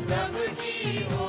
प्रभु की हो